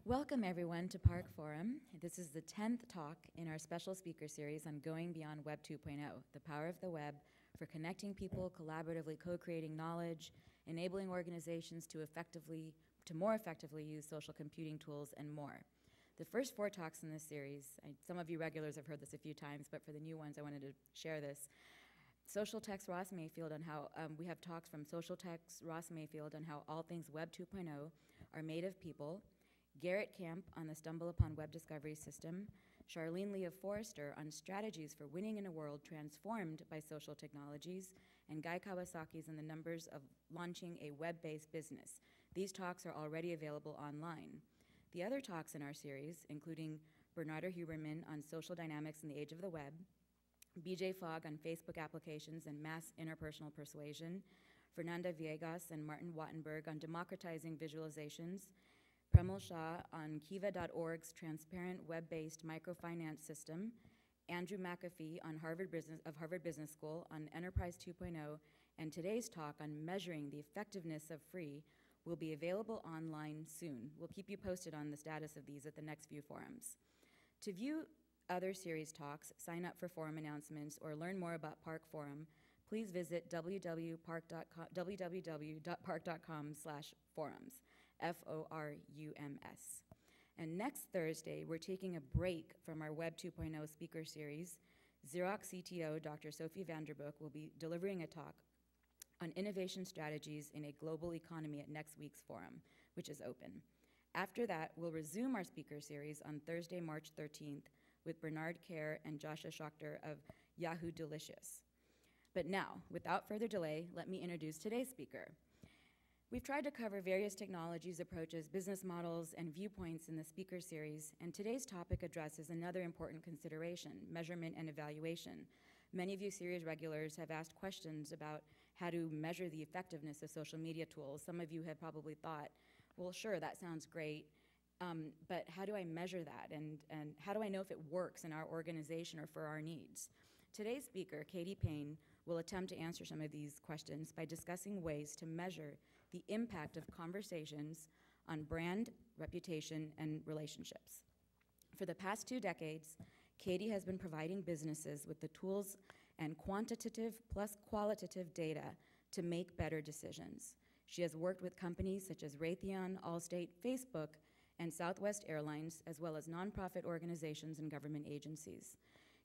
Welcome everyone to PARC Forum. This is the 10th talk in our special speaker series on Going Beyond Web 2.0, the power of the web for connecting people, collaboratively co-creating knowledge, enabling organizations to more effectively use social computing tools, and more. The first 4 talks in this series, some of you regulars have heard this a few times, but for the new ones I wanted to share this. Social Tech's Ross Mayfield on how, we have talks from Social Tech's Ross Mayfield on how all things Web 2.0 are made of people, Garrett Camp on the Stumble Upon Web Discovery System, Charlene Lee of Forrester on strategies for winning in a world transformed by social technologies, and Guy Kawasaki's on the numbers of launching a web-based business. These talks are already available online. The other talks in our series, including Bernardo Huberman on social dynamics in the age of the web, BJ Fogg on Facebook applications and mass interpersonal persuasion, Fernanda Viegas and Martin Wattenberg on democratizing visualizations, Premal Shah on Kiva.org's transparent web-based microfinance system, Andrew McAfee on Harvard Business School on Enterprise 2.0, and today's talk on measuring the effectiveness of free will be available online soon. We'll keep you posted on the status of these at the next few forums. To view other series talks, sign up for forum announcements, or learn more about PARC Forum, please visit www.parc.com/forums. FORUMS. And next Thursday, we're taking a break from our Web 2.0 speaker series. Xerox CTO Dr. Sophie Vanderbroek will be delivering a talk on innovation strategies in a global economy at next week's forum, which is open. After that, we'll resume our speaker series on Thursday, March 13th with Bernard Kerr and Joshua Schachter of Yahoo Delicious. But now, without further delay, let me introduce today's speaker. We've tried to cover various technologies, approaches, business models, and viewpoints in the speaker series, and today's topic addresses another important consideration, measurement and evaluation. Many of you series regulars have asked questions about how to measure the effectiveness of social media tools. Some of you have probably thought, well, sure, that sounds great, but how do I measure that? And how do I know if it works in our organization or for our needs? Today's speaker, KDPaine, will attempt to answer some of these questions by discussing ways to measure the impact of conversations on brand, reputation, and relationships. For the past 2 decades, Katie has been providing businesses with the tools and quantitative plus qualitative data to make better decisions. She has worked with companies such as Raytheon, Allstate, Facebook, and Southwest Airlines, as well as nonprofit organizations and government agencies.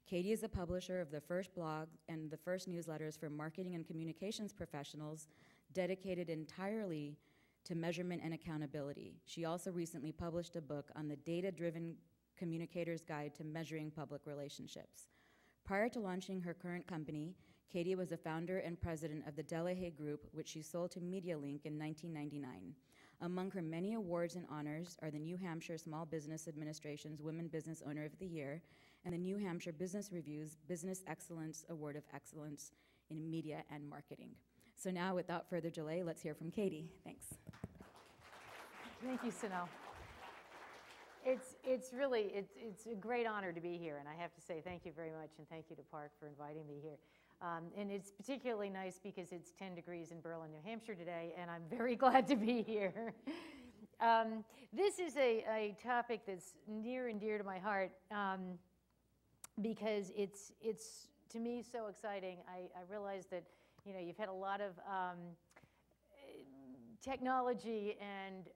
Katie is a publisher of the first blog and the first newsletters for marketing and communications professionals dedicated entirely to measurement and accountability. She also recently published a book on the data-driven communicator's guide to measuring public relationships. Prior to launching her current company, Katie was a founder and president of the Delahaye Group, which she sold to MediaLink in 1999. Among her many awards and honors are the New Hampshire Small Business Administration's Women Business Owner of the Year and the New Hampshire Business Review's Business Excellence Award of Excellence in Media and Marketing. So now, without further delay, let's hear from Katie. Thanks. Thank you, Sunil. It's a great honor to be here, and I have to say thank you very much, and thank you to PARC for inviting me here. And it's particularly nice because it's 10 degrees in Berlin, New Hampshire today, and I'm very glad to be here. This is a topic that's near and dear to my heart because it's to me so exciting. I realize that you've had a lot of technology and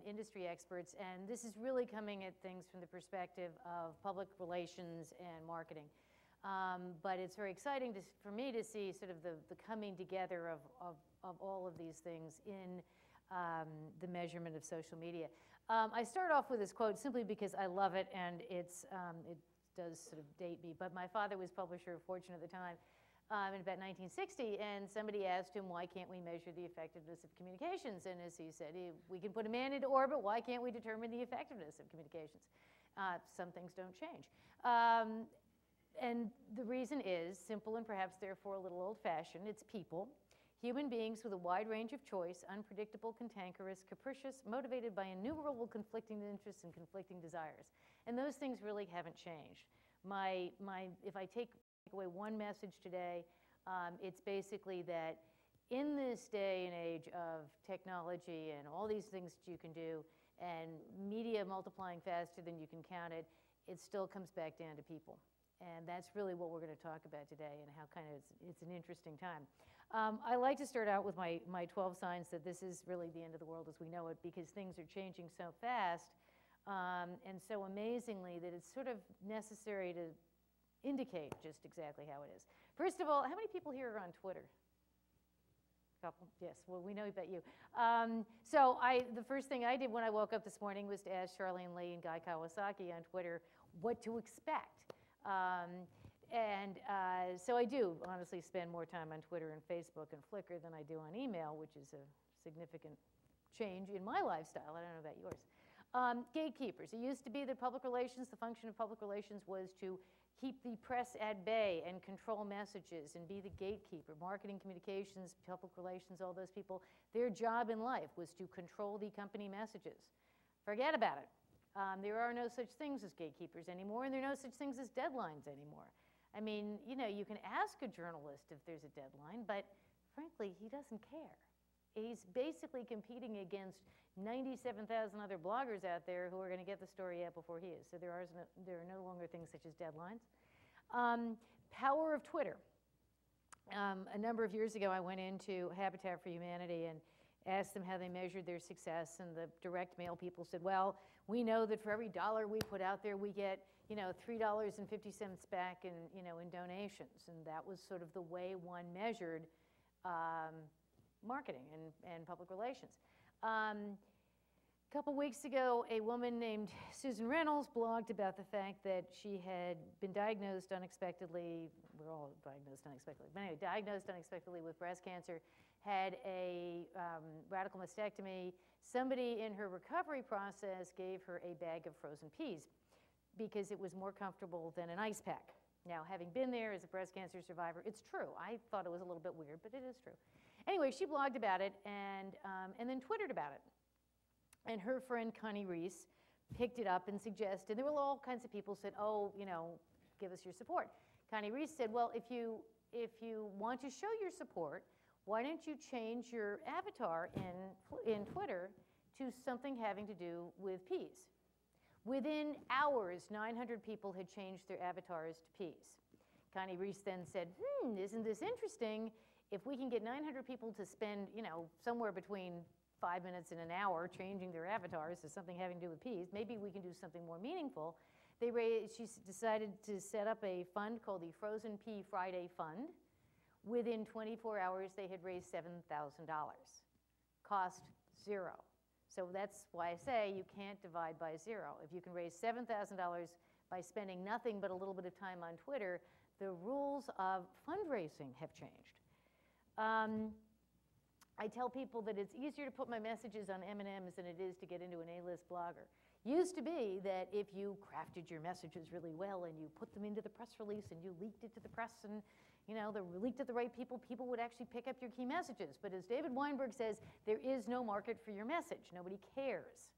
industry experts, and this is really coming at things from the perspective of public relations and marketing. But it's very exciting for me to see sort of the coming together of all of these things in the measurement of social media. I start off with this quote simply because I love it, and it does sort of date me, but my father was publisher of Fortune at the time. In about 1960, and somebody asked him, why can't we measure the effectiveness of communications? And as he said, we can put a man into orbit, why can't we determine the effectiveness of communications? Some things don't change. And the reason is simple and perhaps therefore a little old-fashioned. It's people, human beings with a wide range of choice, unpredictable, cantankerous, capricious, motivated by innumerable conflicting interests and conflicting desires. And those things really haven't changed. If I take away one message today, it's basically that in this day and age of technology and all these things that you can do, and media multiplying faster than you can count it, it still comes back down to people. And that's really what we're going to talk about today, and how kind of it's an interesting time. I like to start out with my 12 signs that this is really the end of the world as we know it, because things are changing so fast and so amazingly that it's sort of necessary to indicate just exactly how it is. First of all, how many people here are on Twitter? Couple? Yes, well, we know about you. So the first thing I did when I woke up this morning was to ask Charlene Lee and Guy Kawasaki on Twitter what to expect. So I do honestly spend more time on Twitter and Facebook and Flickr than I do on email, which is a significant change in my lifestyle. I don't know about yours. Gatekeepers. It used to be that public relations, the function of public relations was to keep the press at bay and control messages and be the gatekeeper. Marketing, communications, public relations, all those people, their job in life was to control the company messages. Forget about it. There are no such things as gatekeepers anymore, and there are no such things as deadlines anymore. I mean, you know, you can ask a journalist if there's a deadline, but frankly, he doesn't care. He's basically competing against 97,000 other bloggers out there who are going to get the story out before he is. So there are no longer things such as deadlines. Power of Twitter. A number of years ago, I went into Habitat for Humanity and asked them how they measured their success, and the direct mail people said, well, we know that for every $1 we put out there, we get, you know, $3.50 back in, you know, in donations. And that was sort of the way one measured marketing and public relations. A couple weeks ago, a woman named Susan Reynolds blogged about the fact that she had been diagnosed unexpectedly, we're all diagnosed unexpectedly, but anyway, diagnosed unexpectedly with breast cancer, had a radical mastectomy. Somebody in her recovery process gave her a bag of frozen peas because it was more comfortable than an ice pack. Now, having been there as a breast cancer survivor, it's true. I thought it was a little bit weird, but it is true. Anyway, she blogged about it and then Twittered about it. And her friend Connie Reese picked it up and suggested, there were all kinds of people said, oh, you know, give us your support. Connie Reese said, well, if you want to show your support, why don't you change your avatar in Twitter to something having to do with peas? Within hours, 900 people had changed their avatars to peas. Connie Reese then said, isn't this interesting? If we can get 900 people to spend, you know, somewhere between 5 minutes and an hour changing their avatars to something having to do with peas, maybe we can do something more meaningful. She decided to set up a fund called the Frozen Pea Friday Fund. Within 24 hours, they had raised $7,000. Cost $0. So that's why I say you can't divide by 0. If you can raise $7,000 by spending nothing but a little bit of time on Twitter, the rules of fundraising have changed. I tell people that it's easier to put my messages on M&Ms than it is to get into an A-list blogger. Used to be that if you crafted your messages really well and you put them into the press release and you leaked it to the press and, you know, leaked it to the right people, people would actually pick up your key messages. But as David Weinberg says, there is no market for your message. Nobody cares.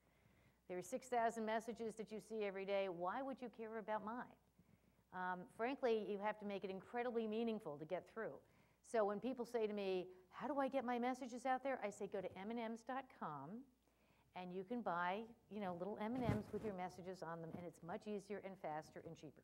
There are 6,000 messages that you see every day. Why would you care about mine? Frankly, you have to make it incredibly meaningful to get through. So when people say to me, how do I get my messages out there? I say go to mnms.com and you can buy, you know, little M&Ms with your messages on them, and it's much easier and faster and cheaper.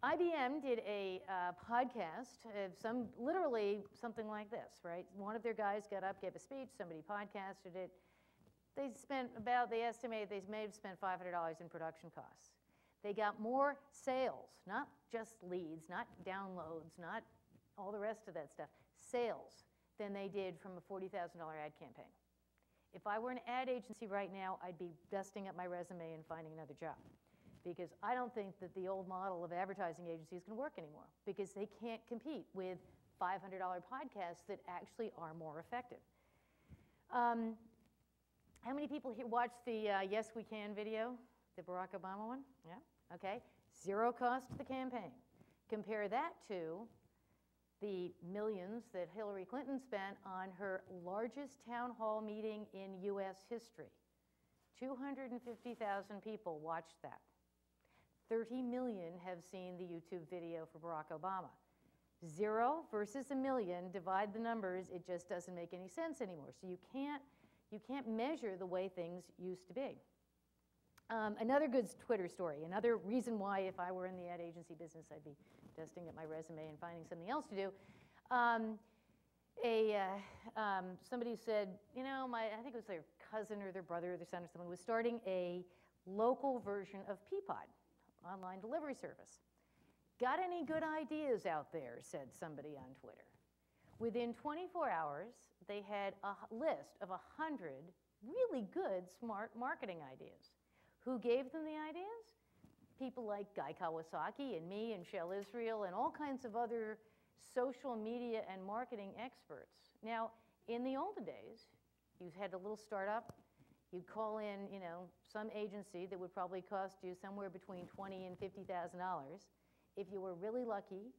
IBM did a podcast of literally something like this, right? One of their guys got up, gave a speech, somebody podcasted it. They estimate they may have spent $500 in production costs. They got more sales, not just leads, not downloads, not all the rest of that stuff, sales than they did from a $40,000 ad campaign. If I were an ad agency right now, I'd be dusting up my resume and finding another job, because I don't think that the old model of advertising agency is going to work anymore, because they can't compete with $500 podcasts that actually are more effective. How many people here watched the Yes We Can video, the Barack Obama one? Yeah, okay. $0 cost to the campaign. Compare that to the millions that Hillary Clinton spent on her largest town hall meeting in US history. 250,000 people watched that. 30 million have seen the YouTube video for Barack Obama. 0 versus a million, divide the numbers, it just doesn't make any sense anymore. So you can't measure the way things used to be. Another good Twitter story, another reason why if I were in the ad agency business, I'd be dusting up my resume and finding something else to do. Somebody said, you know, I think it was their cousin or their brother or their son or someone was starting a local version of Peapod, online delivery service. Got any good ideas out there, said somebody on Twitter. Within 24 hours, they had a list of 100 really good, smart marketing ideas. Who gave them the ideas? People like Guy Kawasaki and me and Shell Israel and all kinds of other social media and marketing experts. Now, in the olden days, you had a little startup. You'd call in, you know, some agency that would probably cost you somewhere between $20,000 and $50,000. If you were really lucky,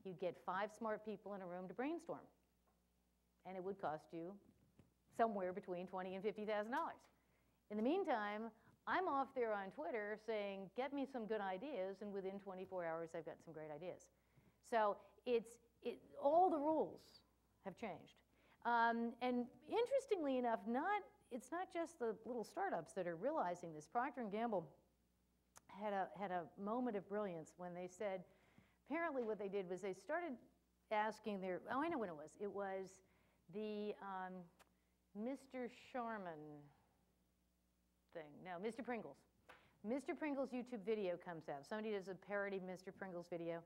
you'd get 5 smart people in a room to brainstorm. And it would cost you somewhere between $20,000 and $50,000. In the meantime, I'm off there on Twitter saying, get me some good ideas, and within 24 hours, I've got some great ideas. So all the rules have changed. And interestingly enough, it's not just the little startups that are realizing this. Procter & Gamble had a moment of brilliance when they said, apparently what they did was they started asking their, oh, I know when it was. It was the Mr. Sharman thing. No, Mr. Pringles. Mr. Pringles YouTube video comes out. Somebody does a parody Mr. Pringles video.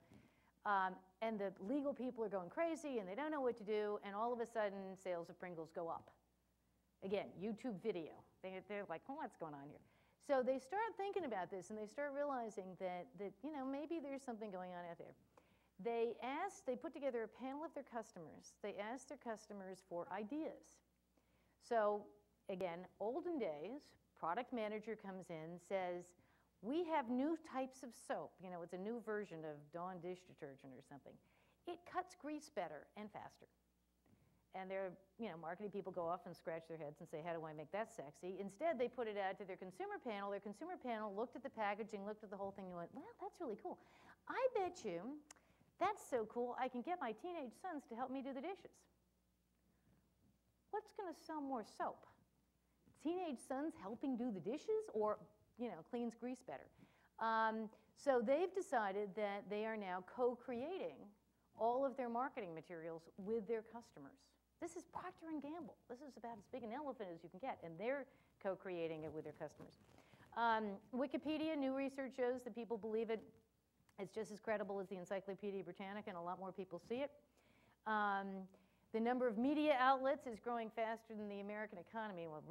And the legal people are going crazy and they don't know what to do, and all of a sudden sales of Pringles go up. Again, YouTube video. They're like, oh, what's going on here? So they start thinking about this and they start realizing that you know, maybe there's something going on out there. They put together a panel of their customers. They asked their customers for ideas. So again, olden days, product manager comes in, says, we have new types of soap. You know, it's a new version of Dawn dish detergent or something. It cuts grease better and faster. And their, you know, marketing people go off and scratch their heads and say, how do I make that sexy? Instead, they put it out to their consumer panel. Their consumer panel looked at the packaging, looked at the whole thing, and went, well, that's really cool. I bet you that's so cool, I can get my teenage sons to help me do the dishes. What's going to sell more soap? Teenage sons helping do the dishes, or, you know, cleans grease better? So they've decided that they are now co-creating all of their marketing materials with their customers. This is Procter & Gamble. This is about as big an elephant as you can get, and they're co-creating it with their customers. Wikipedia, new research shows that people believe it. It's just as credible as the Encyclopedia Britannica, and a lot more people see it. The number of media outlets is growing faster than the American economy. Well,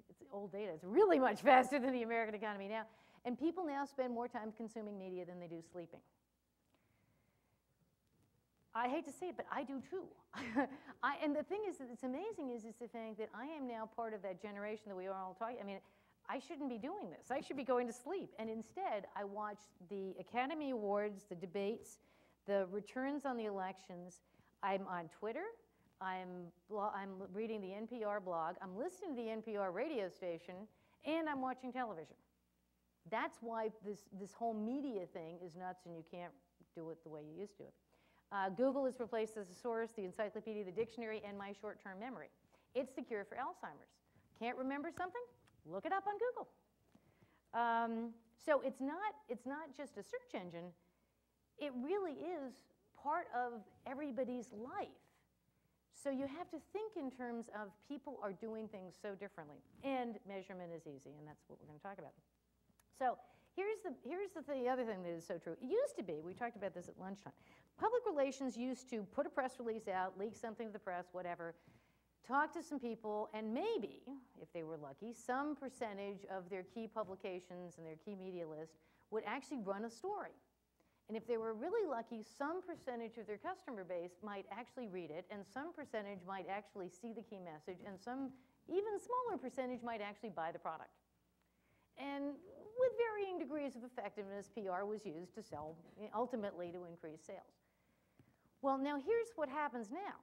it's old data. It's really much faster than the American economy now. And people now spend more time consuming media than they do sleeping. I hate to say it, but I do too. And the thing is that it's amazing is the fact that I am now part of that generation that we are all talking. I mean, I shouldn't be doing this. I should be going to sleep. And instead, I watch the Academy Awards, the debates, the returns on the elections. I'm on Twitter. I'm reading the NPR blog. I'm listening to the NPR radio station, and I'm watching television. That's why this whole media thing is nuts, and you can't do it the way you used to. Google has replaced as a source the encyclopedia, the dictionary, and my short-term memory. It's the cure for Alzheimer's. Can't remember something? Look it up on Google. So it's not just a search engine. It really is part of everybody's life. So you have to think in terms of people are doing things so differently. And measurement is easy, and that's what we're going to talk about. So here's the other thing that is so true. It used to be, we talked about this at lunchtime, public relations used to put a press release out, leak something to the press, whatever, talk to some people, and maybe, if they were lucky, some percentage of their key publications and their key media list would actually run a story. And if they were really lucky, some percentage of their customer base might actually read it, and some percentage might actually see the key message, and some even smaller percentage might actually buy the product. And with varying degrees of effectiveness, PR was used to sell, ultimately to increase sales. Well, now here's what happens now.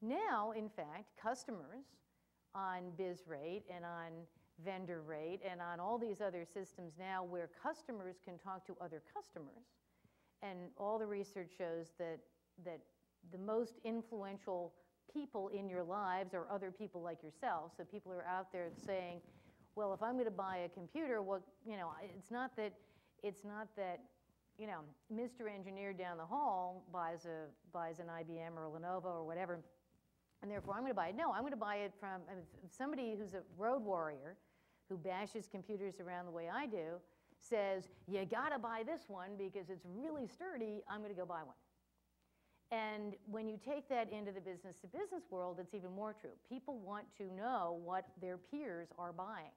Now, in fact, customers on BizRate and on Vendor Rate and on all these other systems now where customers can talk to other customers, and all the research shows that that the most influential people in your lives are other people like yourself. So people are out there saying, well, if I'm going to buy a computer, what, you know, it's not that, you know, Mr. Engineer down the hall buys an IBM or a Lenovo or whatever, and therefore I'm going to buy it. No, I'm going to buy it from somebody who's a road warrior who bashes computers around the way I do, says, you got to buy this one because it's really sturdy, I'm going to go buy one. And when you take that into the business-to-business world, it's even more true. People want to know what their peers are buying.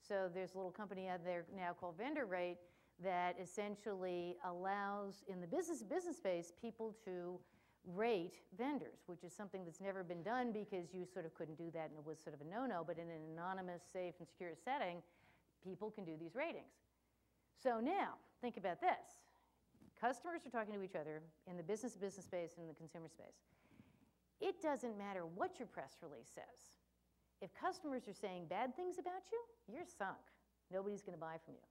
So there's a little company out there now called Vendor Rate that essentially allows, in the business-to-business space, people to rate vendors, which is something that's never been done because you sort of couldn't do that and it was sort of a no-no, but in an anonymous, safe, and secure setting, people can do these ratings. So now, think about this. Customers are talking to each other in the business-to-business space and in the consumer space. It doesn't matter what your press release says. If customers are saying bad things about you, you're sunk. Nobody's going to buy from you.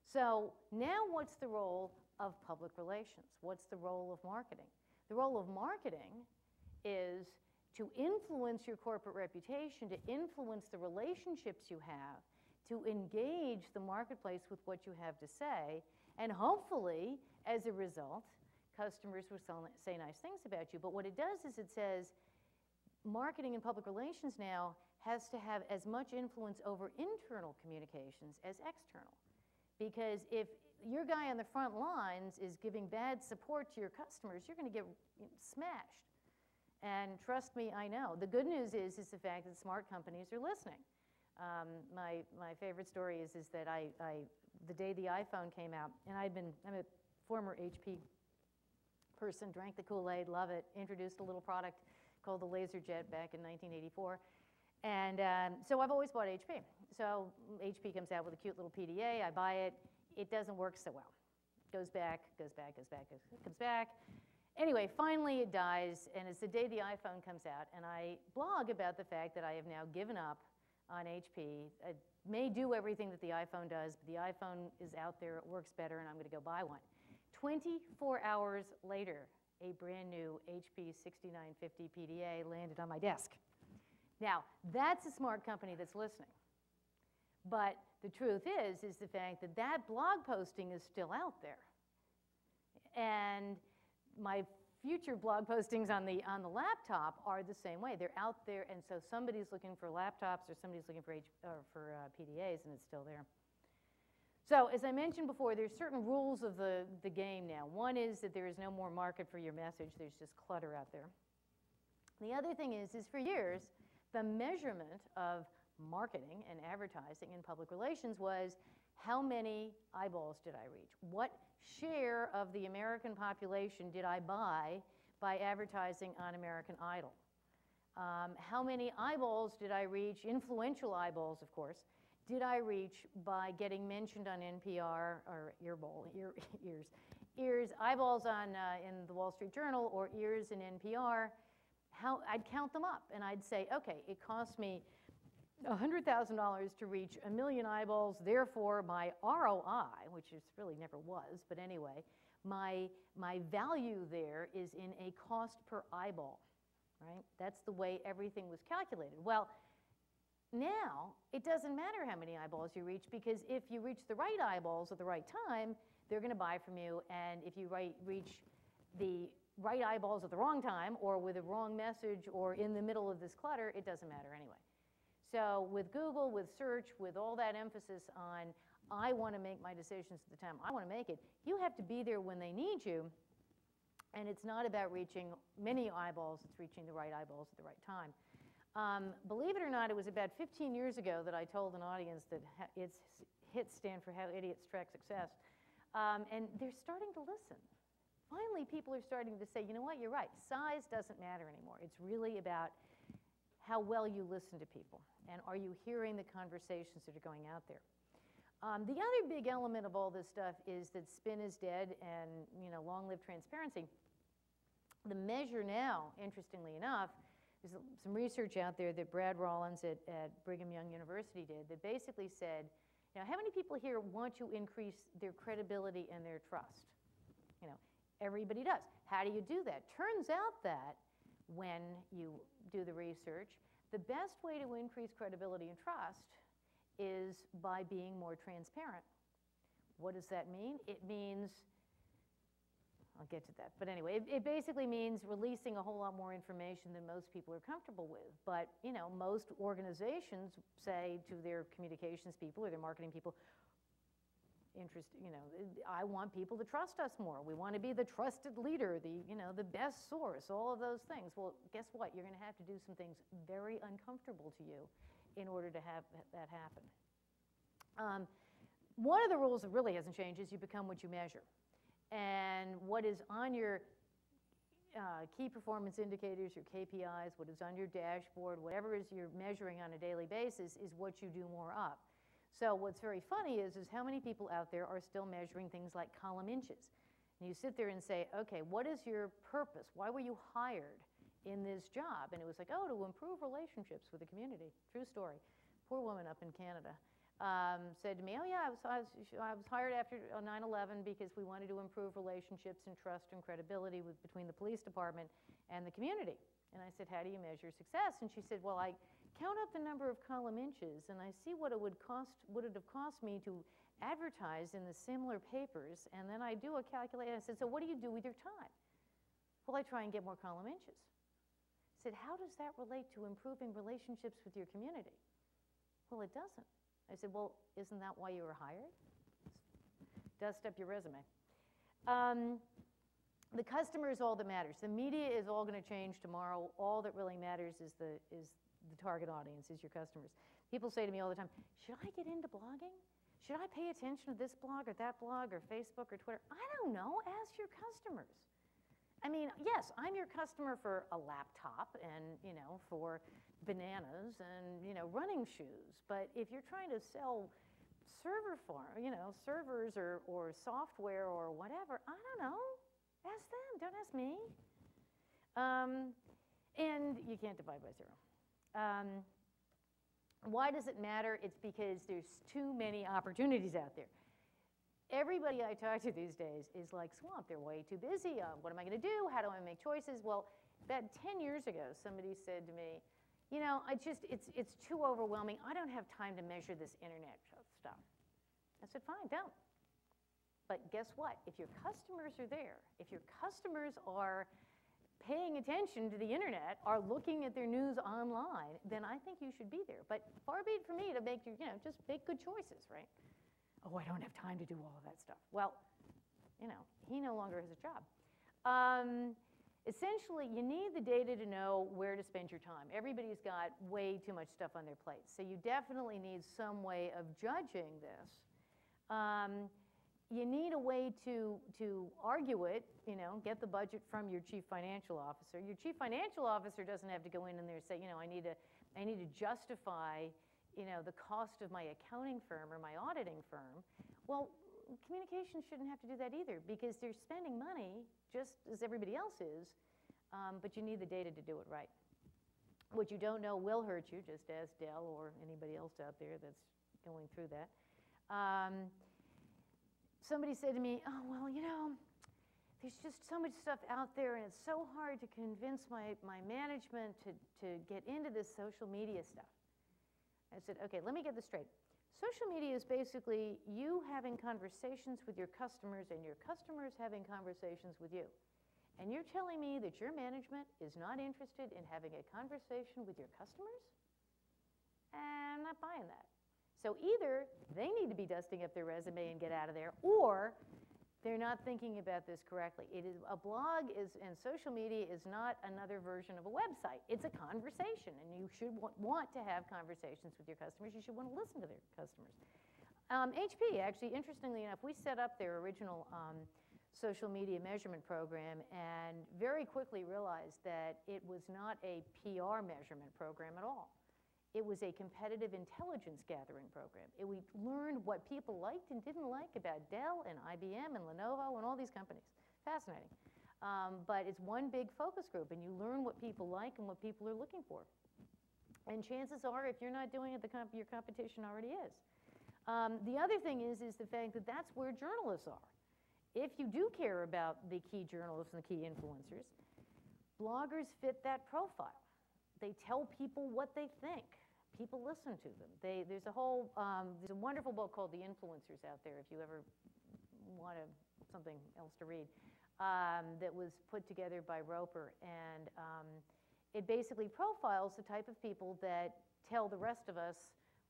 So now what's the role of public relations? What's the role of marketing? The role of marketing is to influence your corporate reputation, to influence the relationships you have, to engage the marketplace with what you have to say, and hopefully, as a result, customers will say nice things about you. But what it does is it says marketing and public relations now has to have as much influence over internal communications as external. Because if your guy on the front lines is giving bad support to your customers, you're going to get smashed. And trust me, I know. The good news is the fact that smart companies are listening. My favorite story is that the day the iPhone came out, and I'm a former HP person, drank the Kool-Aid, love it, introduced a little product called the LaserJet back in 1984. And so I've always bought HP. So HP comes out with a cute little PDA, I buy it, it doesn't work so well. Goes back, comes back. Anyway, finally it dies, and it's the day the iPhone comes out, and I blog about the fact that I have now given up on HP. It may do everything that the iPhone does, but the iPhone is out there, it works better, and I'm going to go buy one. 24 hours later, a brand new HP 6950 PDA landed on my desk. Now, that's a smart company that's listening. But the truth is the fact that that blog posting is still out there. And my future blog postings on the laptop are the same way. They're out there, and so somebody's looking for laptops or somebody's looking for PDAs, and it's still there. So as I mentioned before, there's certain rules of the game now. One is that there is no more market for your message. There's just clutter out there. The other thing is for years, the measurement of marketing and advertising and public relations was how many eyeballs did I reach? What share of the American population did I buy by advertising on American Idol? How many eyeballs did I reach, influential eyeballs, of course, did I reach by getting mentioned on NPR or ears, eyeballs on in the Wall Street Journal or ears in NPR? I'd count them up and I'd say, okay, it cost me $100,000 to reach 1 million eyeballs, therefore my ROI, which it really never was, but anyway, my value there is in a cost per eyeball, right? That's the way everything was calculated. Well, now it doesn't matter how many eyeballs you reach, because if you reach the right eyeballs at the right time, they're going to buy from you, and if you reach the right eyeballs at the wrong time or with a wrong message or in the middle of this clutter, it doesn't matter anyway. So with Google, with search, with all that emphasis on I want to make my decisions at the time I want to make it, you have to be there when they need you, and it's not about reaching many eyeballs, it's reaching the right eyeballs at the right time. Believe it or not, it was about 15 years ago that I told an audience that its HITS stand for How Idiots Track Success, and they're starting to listen. Finally, people are starting to say, you know what, you're right, size doesn't matter anymore. It's really about how well you listen to people, and are you hearing the conversations that are going out there. The other big element of all this stuff is that spin is dead, and long live transparency. The measure now, interestingly enough, there's some research out there that Brad Rollins at Brigham Young University did that basically said, how many people here want to increase their credibility and their trust? Everybody does. How do you do that? Turns out that when you do the research, the best way to increase credibility and trust is by being more transparent. What does that mean? It means, I'll get to that, but anyway, it basically means releasing a whole lot more information than most people are comfortable with. But, you know, most organizations say to their communications people or their marketing people, I want people to trust us more. We want to be the trusted leader, the best source, all of those things. Well, guess what? You're going to have to do some things very uncomfortable to you in order to have that happen. One of the rules that really hasn't changed is you become what you measure. And what is on your key performance indicators, your KPIs, what is on your dashboard, whatever is you're measuring on a daily basis is what you do more of. So what's very funny is how many people out there are still measuring things like column inches. And you sit there and say, okay, what is your purpose? Why were you hired in this job? And it was like, oh, to improve relationships with the community. True story. Poor woman up in Canada said to me, oh yeah, I was hired after 9/11 because we wanted to improve relationships and trust and credibility between the police department and the community. And I said, how do you measure success? And she said, well, I count up the number of column inches and I see what it would have cost me to advertise in the similar papers, and then I do a calculation. I said, so what do you do with your time? Well, I try and get more column inches. I said, how does that relate to improving relationships with your community? Well, it doesn't. I said, well, isn't that why you were hired? Dust up your resume. The customer is all that matters. The media is all going to change tomorrow. All that really matters is the target audience, is your customers. People say to me all the time, should I get into blogging? Should I pay attention to this blog or that blog or Facebook or Twitter? I don't know. Ask your customers. I mean, yes, I'm your customer for a laptop and, for bananas and, running shoes. But if you're trying to sell servers or software or whatever, I don't know. Ask them. Don't ask me. And you can't divide by zero. Why does it matter? It's because there's too many opportunities out there. Everybody I talk to these days is like swamped. They're way too busy. What am I going to do? How do I make choices? Well, about 10 years ago, somebody said to me, it's too overwhelming. I don't have time to measure this internet stuff. I said, fine, don't. But guess what? If your customers are there, if your customers are paying attention to the internet, are looking at their news online, then I think you should be there. But far be it for me to make just make good choices, right? Oh, I don't have time to do all of that stuff. Well, he no longer has a job. Essentially, you need the data to know where to spend your time. Everybody's got way too much stuff on their plate. So you definitely need some way of judging this. You need a way to argue it, get the budget from your chief financial officer. Your chief financial officer doesn't have to go in there and say, I need to justify, the cost of my accounting firm or my auditing firm. Well, communications shouldn't have to do that either because they're spending money just as everybody else is, but you need the data to do it right. What you don't know will hurt you, just ask Dell or anybody else out there that's going through that. Somebody said to me, oh, well, there's just so much stuff out there and it's so hard to convince my management to get into this social media stuff. I said, okay, let me get this straight. Social media is basically you having conversations with your customers and your customers having conversations with you. And you're telling me that your management is not interested in having a conversation with your customers? I'm not buying that. So either they need to be dusting up their resume and get out of there, or they're not thinking about this correctly. A blog and social media is not another version of a website. It's a conversation, and you should want to have conversations with your customers. You should want to listen to their customers. HP, actually, interestingly enough, we set up their original social media measurement program and very quickly realized that it was not a PR measurement program at all. It was a competitive intelligence gathering program. We learned what people liked and didn't like about Dell and IBM and Lenovo and all these companies. Fascinating. But it's one big focus group, and you learn what people like and what people are looking for. And chances are, if you're not doing it, your competition already is. The other thing is the fact that that's where journalists are. if you do care about the key journalists and the key influencers, bloggers fit that profile. They tell people what they think. People listen to them. There's a wonderful book called The Influencers out there, if you ever want something else to read, that was put together by Roper. And it basically profiles the type of people that tell the rest of us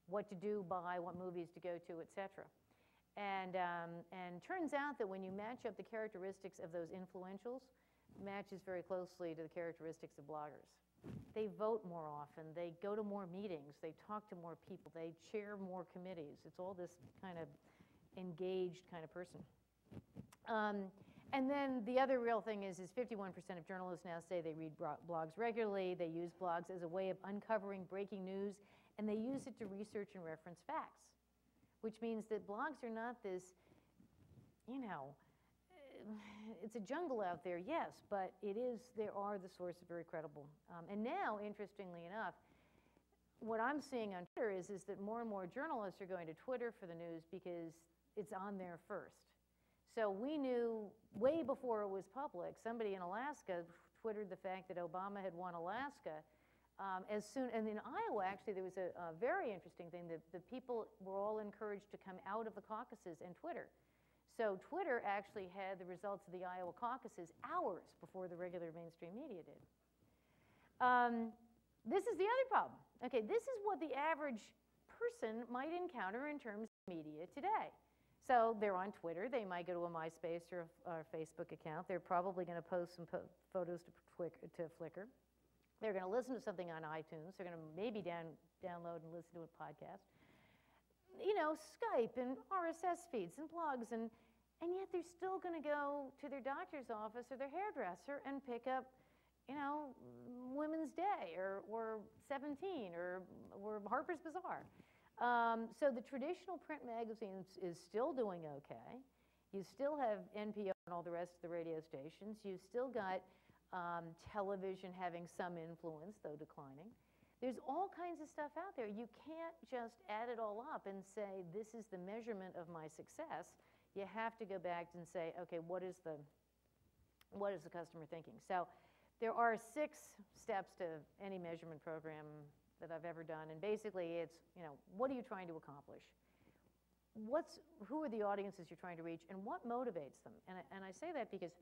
what to do, buy, what movies to go to, et cetera. And turns out that when you match up the characteristics of those influentials, matches very closely to the characteristics of bloggers. They vote more often, they go to more meetings, they talk to more people, they chair more committees. It's all this kind of engaged kind of person. And then the other real thing is 51% of journalists now say they read blogs regularly, they use blogs as a way of uncovering breaking news, and they use it to research and reference facts, which means that blogs are not this, you know, it's a jungle out there, yes, but they are the source of very credible. And now, interestingly enough, what I'm seeing on Twitter is that more and more journalists are going to Twitter for the news because it's on there first. So we knew way before it was public, somebody in Alaska twittered the fact that Obama had won Alaska. And in Iowa, actually, there was a very interesting thing that the people were all encouraged to come out of the caucuses and Twitter. So Twitter actually had the results of the Iowa caucuses hours before the regular mainstream media did. This is the other problem. Okay, this is what the average person might encounter in terms of media today. So they're on Twitter. They might go to a MySpace or a Facebook account. They're probably going to post some photos to Flickr. They're going to listen to something on iTunes. They're going to maybe download and listen to a podcast. You know, Skype and RSS feeds and blogs, and yet they're still going to go to their doctor's office or their hairdresser and pick up, you know, Women's Day or 17 or Harper's Bazaar. So the traditional print magazines is still doing okay. You still have NPR and all the rest of the radio stations. You've still got television having some influence, though declining. There's all kinds of stuff out there. You can't just add it all up and say, this is the measurement of my success. You have to go back and say, okay, what is the customer thinking? So there are 6 steps to any measurement program that I've ever done. And basically it's, you know, what are you trying to accomplish? Who are the audiences you're trying to reach, and what motivates them? And I say that because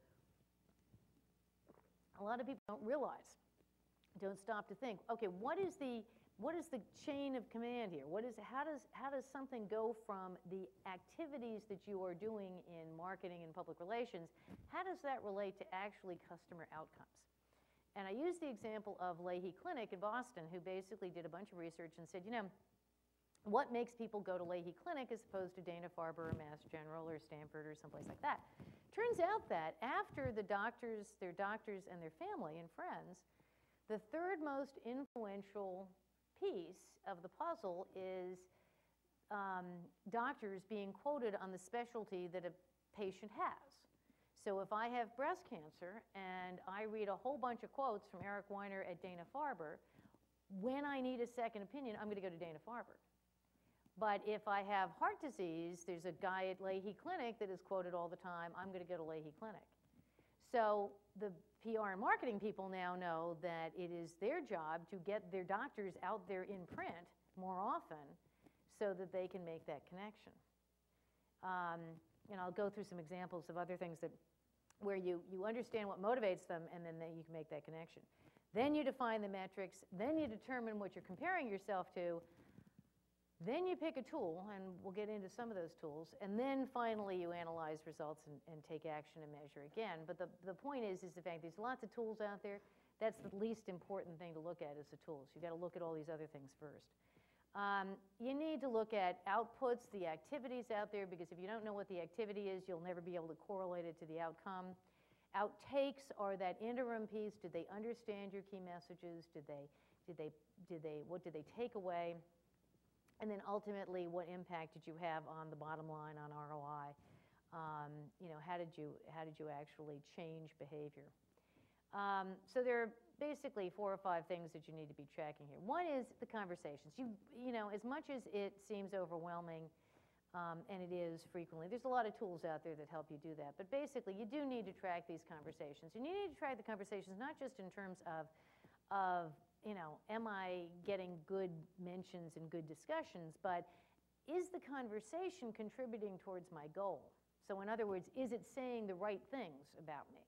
a lot of people don't stop to think, okay, what is the chain of command here? How does something go from the activities that you are doing in marketing and public relations, how does that relate to actually customer outcomes? And I use the example of Leahy Clinic in Boston, who basically did a bunch of research and said, you know, what makes people go to Leahy Clinic as opposed to Dana-Farber or Mass General or Stanford or someplace like that? Turns out that after their doctors and their family and friends, the third most influential piece of the puzzle is doctors being quoted on the specialty that a patient has. So if I have breast cancer and I read a whole bunch of quotes from Eric Weiner at Dana-Farber, when I need a second opinion, I'm going to go to Dana-Farber. But if I have heart disease, there's a guy at Leahy Clinic that is quoted all the time, I'm going to go to Leahy Clinic. So the PR and marketing people now know that it is their job to get their doctors out there in print more often so that they can make that connection. And I'll go through some examples of other things where you understand what motivates them, and then you can make that connection. Then you define the metrics, then you determine what you're comparing yourself to, then you pick a tool, and we'll get into some of those tools, and then finally you analyze results and take action and measure again. But the point is the fact there's lots of tools out there. That's the least important thing to look at is the tools. You've got to look at all these other things first. You need to look at outputs, the activities out there, because if you don't know what the activity is, you'll never be able to correlate it to the outcome. Outtakes are that interim piece. Did they understand your key messages? What did they take away? And then ultimately, what impact did you have on the bottom line, on ROI? You know, how did you actually change behavior? So there are basically 4 or 5 things that you need to be tracking here. One is the conversations. You know, as much as it seems overwhelming, and it is frequently. There's a lot of tools out there that help you do that. But basically, you do need to track these conversations. And you need to track the conversations not just in terms of am I getting good mentions and good discussions, but is the conversation contributing towards my goal? So in other words, is it saying the right things about me?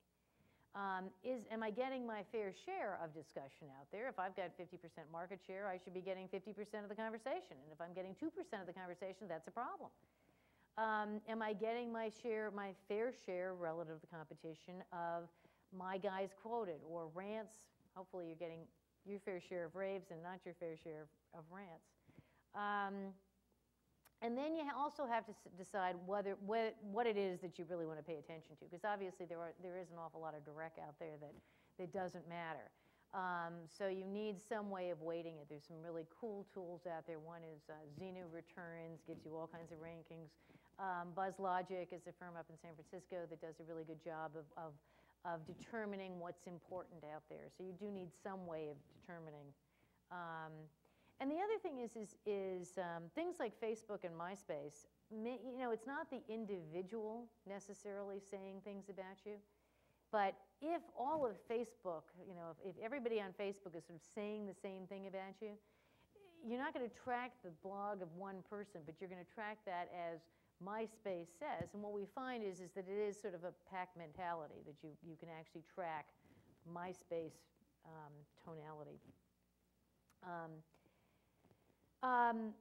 Am I getting my fair share of discussion out there? If I've got 50% market share, I should be getting 50% of the conversation. And if I'm getting 2% of the conversation, that's a problem. Am I getting my fair share relative to competition of my guys quoted or rants? Hopefully you're getting your fair share of raves and not your fair share of rants. And then you also have to decide what it is that you really want to pay attention to, because obviously there is an awful lot of direct out there that doesn't matter. So you need some way of weighting it. There's some really cool tools out there. One is Xenu Returns, gives you all kinds of rankings. BuzzLogic is a firm up in San Francisco that does a really good job of determining what's important out there. So you do need some way of determining. And the other thing is things like Facebook and MySpace, it's not the individual necessarily saying things about you, but if all of Facebook, if everybody on Facebook is sort of saying the same thing about you, you're not going to track the blog of one person, but you're going to track that as MySpace says. And what we find is that it is sort of a pack mentality, that you can actually track MySpace tonality.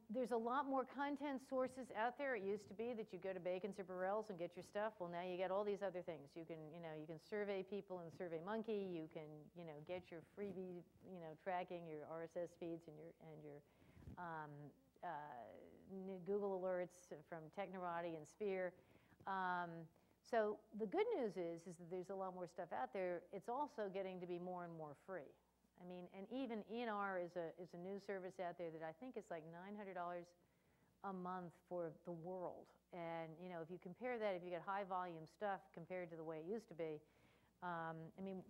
There's a lot more content sources out there. It used to be that you go to Bacon's or Burrell's and get your stuff. Well, now you get all these other things. You can survey people in SurveyMonkey. You can, get your freebie, tracking your RSS feeds and your Google alerts from Technorati and Sphere. So the good news is that there's a lot more stuff out there. It's also getting to be more and more free. I mean, and even ENR is a news service out there that I think is like $900 a month for the world. And if you compare that, if you get high volume stuff compared to the way it used to be, I mean,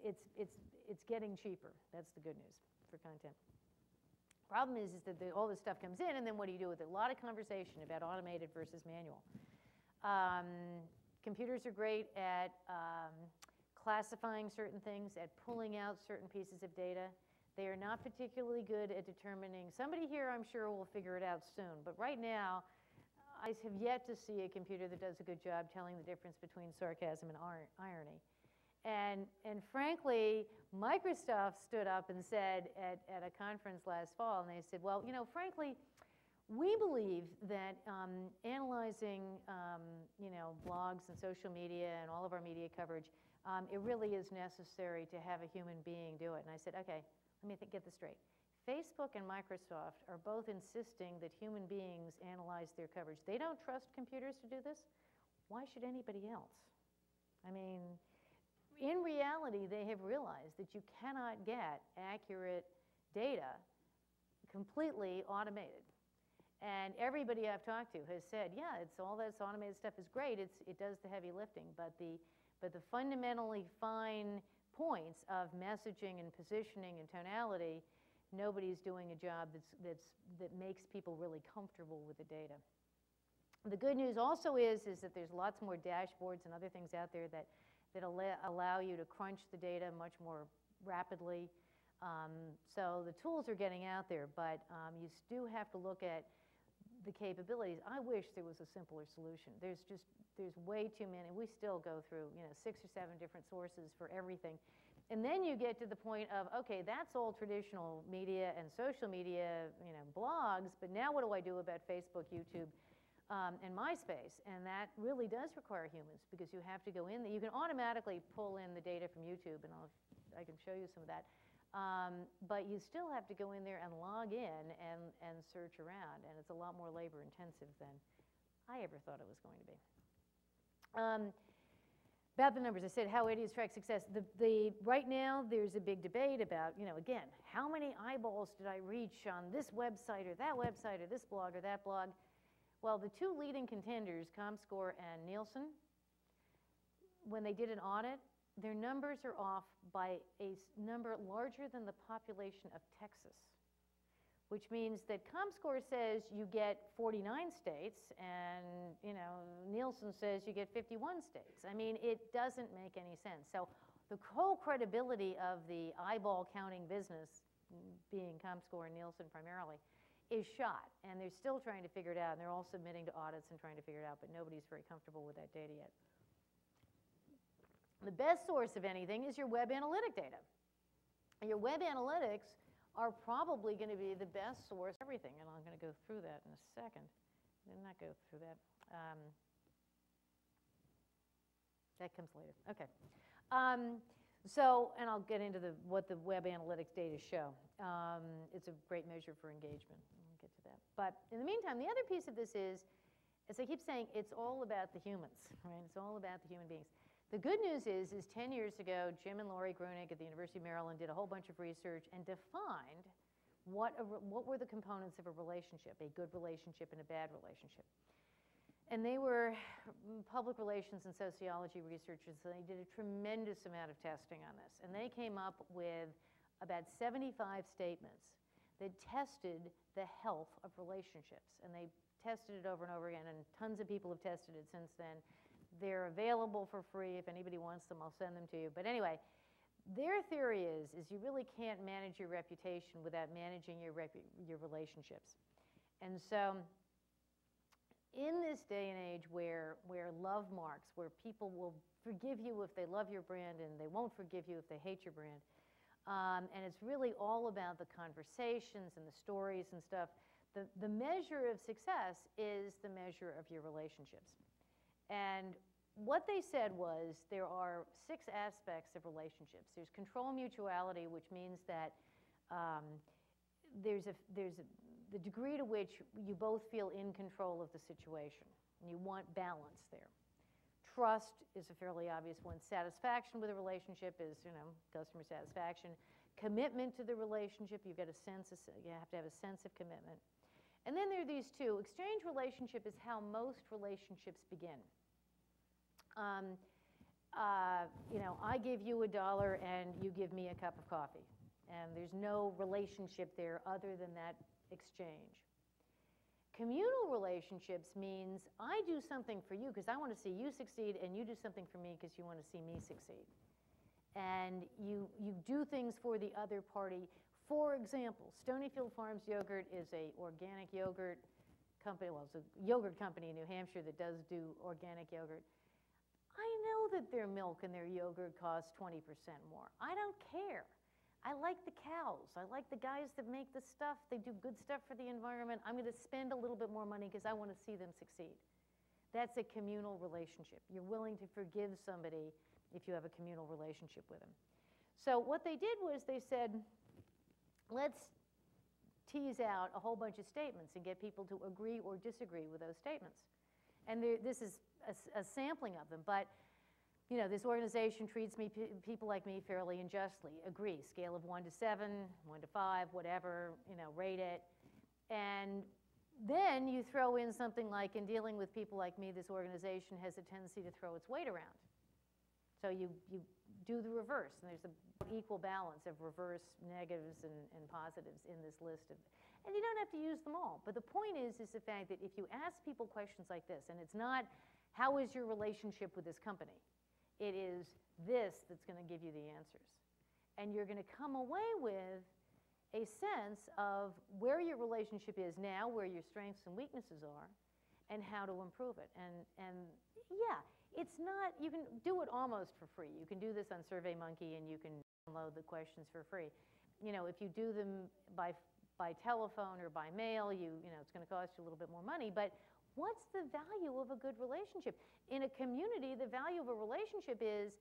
it's getting cheaper. That's the good news for content. Problem is that all this stuff comes in, and then what do you do with it? A lot of conversation about automated versus manual. Computers are great at classifying certain things, at pulling out certain pieces of data. They are not particularly good at determining. Somebody here, I'm sure, will figure it out soon. But right now, I have yet to see a computer that does a good job telling the difference between sarcasm and irony. And frankly, Microsoft stood up and said at a conference last fall, and they said, well, frankly, we believe that analyzing, blogs and social media and all of our media coverage, it really is necessary to have a human being do it. And I said, okay, let me get this straight. Facebook and Microsoft are both insisting that human beings analyze their coverage. They don't trust computers to do this. Why should anybody else? I mean, in reality, they have realized that you cannot get accurate data completely automated. And everybody I've talked to has said, yeah, all this automated stuff is great. It does the heavy lifting, but the fundamentally fine points of messaging and positioning and tonality, nobody's doing a job that makes people really comfortable with the data. The good news also is that there's lots more dashboards and other things out there that allow you to crunch the data much more rapidly. So the tools are getting out there, but you do have to look at the capabilities. I wish there was a simpler solution. There's way too many. We still go through 6 or 7 different sources for everything. And then you get to the point of, okay, that's all traditional media and social media, blogs, but now what do I do about Facebook, YouTube, and MySpace? And that really does require humans, because you have to go in there. You can automatically pull in the data from YouTube, and I can show you some of that. But you still have to go in there and log in and search around, and it's a lot more labor intensive than I ever thought it was going to be. About the numbers, I said how idiots track success. Right now, there's a big debate about, again, how many eyeballs did I reach on this website or this blog or that blog? Well, the two leading contenders, ComScore and Nielsen, when they did an audit, their numbers are off by a number larger than the population of Texas, which means that ComScore says you get 49 states, and Nielsen says you get 51 states. I mean, it doesn't make any sense. So the whole credibility of the eyeball counting business, being ComScore and Nielsen primarily, is shot, and they're still trying to figure it out, and they're all submitting to audits and trying to figure it out, but nobody's very comfortable with that data yet. The best source of anything is your web analytic data. Your web analytics are probably going to be the best source of everything, and I'm going to go through that in a second. Did not go through that. That comes later. Okay. And I'll get into what the web analytics data show. It's a great measure for engagement. I'll get to that. But in the meantime, the other piece of this is, as I keep saying, it's all about the humans, right? It's all about the human beings. The good news is 10 years ago, Jim and Lori Grunig at the University of Maryland did a whole bunch of research and defined what were the components of a relationship, a good relationship and a bad relationship. And they were public relations and sociology researchers, and they did a tremendous amount of testing on this. And they came up with about 75 statements that tested the health of relationships. And they tested it over and over again, and tons of people have tested it since then. They're available for free. If anybody wants them, I'll send them to you. But anyway, their theory is you really can't manage your reputation without managing your relationships. And so in this day and age where love marks, where people will forgive you if they love your brand and they won't forgive you if they hate your brand, and it's really all about the conversations and the stories and stuff, the measure of success is the measure of your relationships. And what they said was there are 6 aspects of relationships. There's control mutuality, which means that there's the degree to which you both feel in control of the situation, and you want balance there. Trust is a fairly obvious one. Satisfaction with a relationship is, customer satisfaction. Commitment to the relationship, you have to have a sense of commitment. And then there are these 2. Exchange relationship is how most relationships begin. I give you $1 and you give me a cup of coffee. And there's no relationship there other than that exchange. Communal relationships means I do something for you because I want to see you succeed, and you do something for me because you want to see me succeed. And you do things for the other party. For example, Stonyfield Farms Yogurt is a organic yogurt company. Well, it's a yogurt company in New Hampshire that does do organic yogurt. I know that their milk and their yogurt costs 20% more. I don't care. I like the cows. I like the guys that make the stuff. They do good stuff for the environment. I'm going to spend a little bit more money because I want to see them succeed. That's a communal relationship. You're willing to forgive somebody if you have a communal relationship with them. So what they did was they said, let's tease out a whole bunch of statements and get people to agree or disagree with those statements. And this is a sampling of them, but this organization treats people like me fairly unjustly. Agree, scale of 1 to 7, 1 to 5, whatever, rate it. And then you throw in something like, in dealing with people like me, this organization has a tendency to throw its weight around. So you do the reverse, and there's an equal balance of reverse negatives and positives in this list. And you don't have to use them all. But the point is the fact that if you ask people questions like this, and it's not, how is your relationship with this company? It is this that's going to give you the answers. And you're going to come away with a sense of where your relationship is now, where your strengths and weaknesses are, and how to improve it. And yeah, it's not, you can do it almost for free. You can do this on SurveyMonkey, and you can download the questions for free. If you do them by telephone or by mail, it's going to cost you a little bit more money. But what's the value of a good relationship? In a community, the value of a relationship is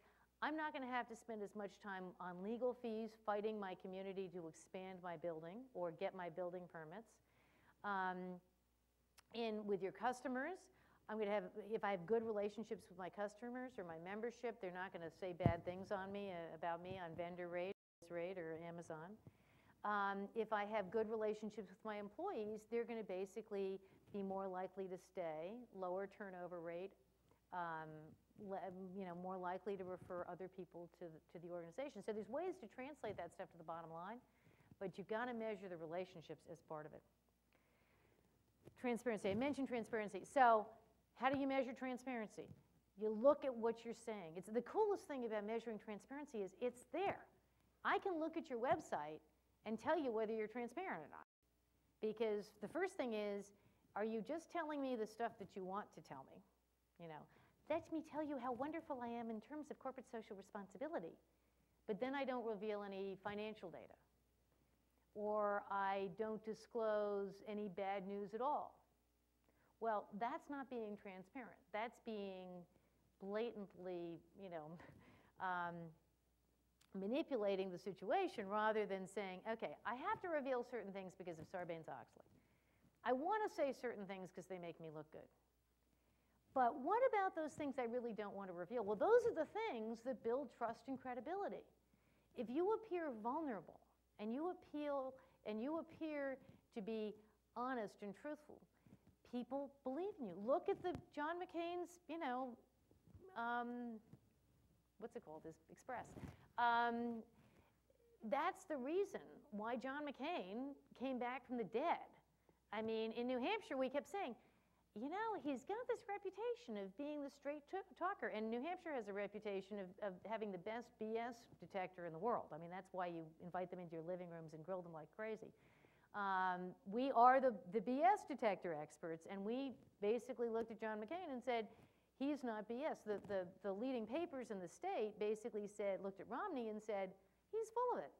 I'm not going to have to spend as much time on legal fees fighting my community to expand my building or get my building permits. With your customers, if I have good relationships with my customers or my membership, they're not going to say bad things about me on vendor rate or Amazon. If I have good relationships with my employees, they're going to basically be more likely to stay, lower turnover rate, more likely to refer other people to the organization. So there's ways to translate that stuff to the bottom line. but you've got to measure the relationships as part of it. Transparency, I mentioned transparency. So how do you measure transparency? You look at what you're saying. It's the coolest thing about measuring transparency is it's there. I can look at your website and tell you whether you're transparent or not. Because the first thing is, are you just telling me the stuff that you want to tell me? You know, let me tell you how wonderful I am in terms of corporate social responsibility. But then I don't reveal any financial data. Or I don't disclose any bad news at all. Well, that's not being transparent. That's being blatantly, you know, manipulating the situation rather than saying, okay, I have to reveal certain things because of Sarbanes-Oxley. I want to say certain things because they make me look good. But what about those things I really don't want to reveal? Well, those are the things that build trust and credibility. If you appear vulnerable and you appear to be honest and truthful, people believe in you. Look at the John McCain's, you know, what's it called, this Express. That's the reason why John McCain came back from the dead. I mean, in New Hampshire, we kept saying, you know, he's got this reputation of being the straight talker, and New Hampshire has a reputation of having the best BS detector in the world. I mean, that's why you invite them into your living rooms and grill them like crazy. We are the BS detector experts, and we basically looked at John McCain and said, he's not BS. The leading papers in the state basically said, looked at Romney and said, he's full of it.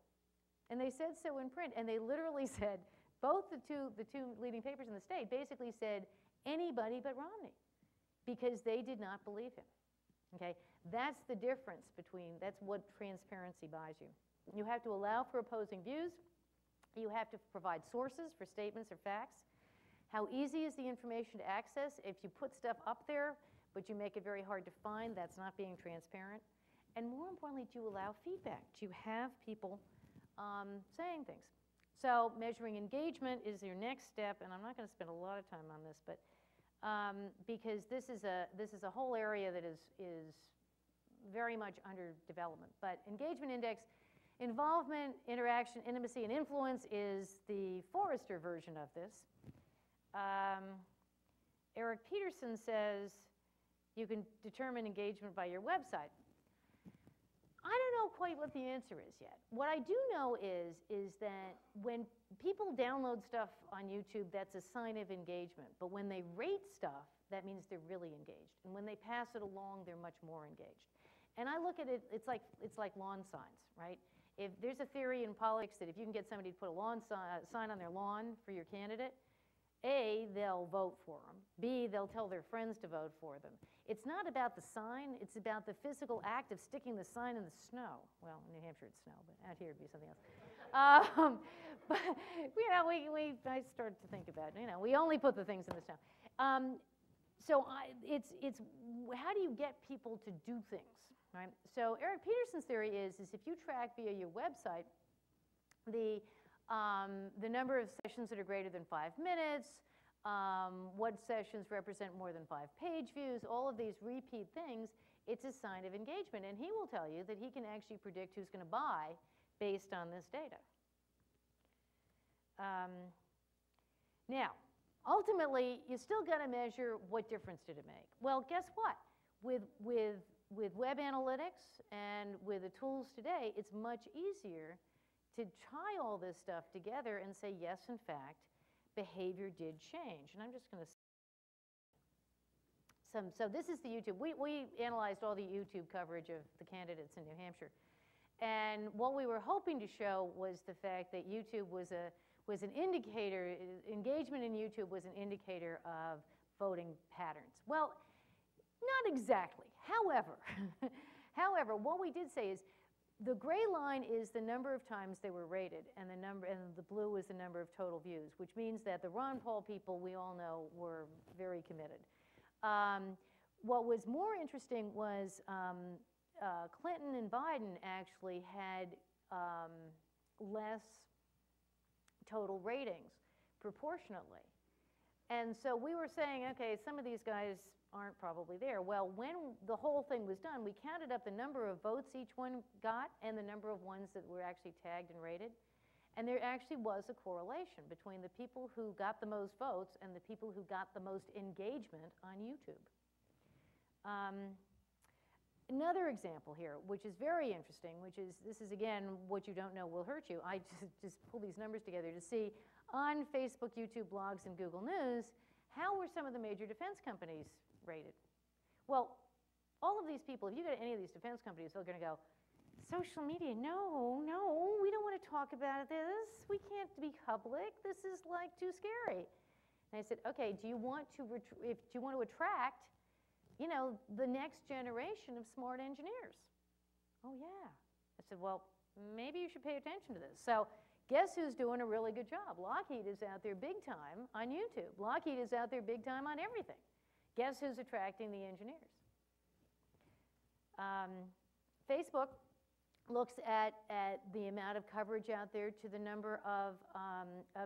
And they said so in print, and they literally said, both the two leading papers in the state basically said, anybody but Romney, because they did not believe him. Okay, that's the difference between, that's what transparency buys you. You have to allow for opposing views. You have to provide sources for statements or facts. How easy is the information to access? If you put stuff up there, but you make it very hard to find, that's not being transparent. And more importantly, do you allow feedback? Do you have people saying things? So measuring engagement is your next step, and I'm not going to spend a lot of time on this, but because this is a whole area that is very much under development. But engagement index, involvement, interaction, intimacy, and influence is the Forrester version of this. Eric Peterson says you can determine engagement by your website. I don't know quite what the answer is yet. What I do know is that when people download stuff on YouTube, that's a sign of engagement. But when they rate stuff, that means they're really engaged. And when they pass it along, they're much more engaged. And I look at it, it's like lawn signs, right? If there's a theory in politics that if you can get somebody to put a sign on their lawn for your candidate, A, they'll vote for them. B, they'll tell their friends to vote for them. It's not about the sign, it's about the physical act of sticking the sign in the snow. Well, in New Hampshire it's snow, but out here it'd be something else. But, you know, I started to think about, you know, we only put the things in the snow. So it's how do you get people to do things, right? So Eric Peterson's theory is if you track via your website the number of sessions that are greater than 5 minutes, what sessions represent more than 5 page views, all of these repeat things, it's a sign of engagement. And he will tell you that he can actually predict who's going to buy based on this data. Now, ultimately, you still got to measure what difference did it make. Well, guess what? With web analytics and with the tools today, it's much easier to tie all this stuff together and say, yes, in fact, behavior did change. And I'm just going to so this is the YouTube. We analyzed all the YouTube coverage of the candidates in New Hampshire. And what we were hoping to show was the fact that YouTube was an indicator, engagement in YouTube was an indicator of voting patterns. Well, not exactly. However, what we did say is the gray line is the number of times they were rated, and the blue is the number of total views, which means that the Ron Paul people, we all know, were very committed. What was more interesting was Clinton and Biden actually had less total ratings proportionately. And so we were saying, okay, some of these guys aren't probably there. Well, when the whole thing was done, we counted up the number of votes each one got and the number of ones that were actually tagged and rated. And there actually was a correlation between the people who got the most votes and the people who got the most engagement on YouTube. Another example here, which is very interesting, which is, this is again, what you don't know will hurt you. I just pull these numbers together to see on Facebook, YouTube, blogs, and Google News, how were some of the major defense companies rated? Well, all of these people, if you go to any of these defense companies, they're going to go, social media, no, we don't want to talk about this. We can't be public. This is like too scary. And I said, okay, do you want to attract, you know, the next generation of smart engineers? Oh yeah. I said, well, maybe you should pay attention to this. So guess who's doing a really good job? Lockheed is out there big time on YouTube. Lockheed is out there big time on everything. Guess who's attracting the engineers? Facebook looks at the amount of coverage out there to the number of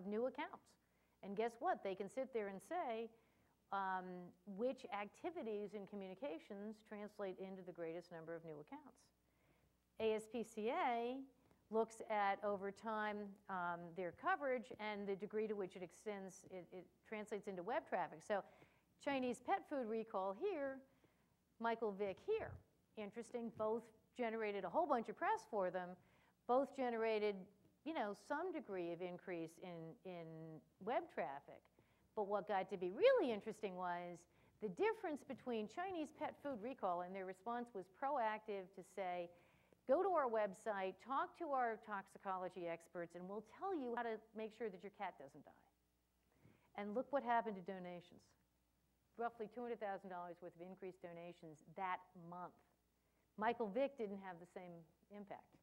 new accounts. And guess what? They can sit there and say which activities in communications translate into the greatest number of new accounts. ASPCA looks at, over time, their coverage and the degree to which it extends, it translates into web traffic. So Chinese pet food recall here, Michael Vick here. Interesting, both generated a whole bunch of press for them, both generated, you know, some degree of increase in web traffic. But what got to be really interesting was the difference between Chinese pet food recall, and their response was proactive to say, go to our website, talk to our toxicology experts, and we'll tell you how to make sure that your cat doesn't die. And look what happened to donations. Roughly $200,000 worth of increased donations that month. Michael Vick didn't have the same impact.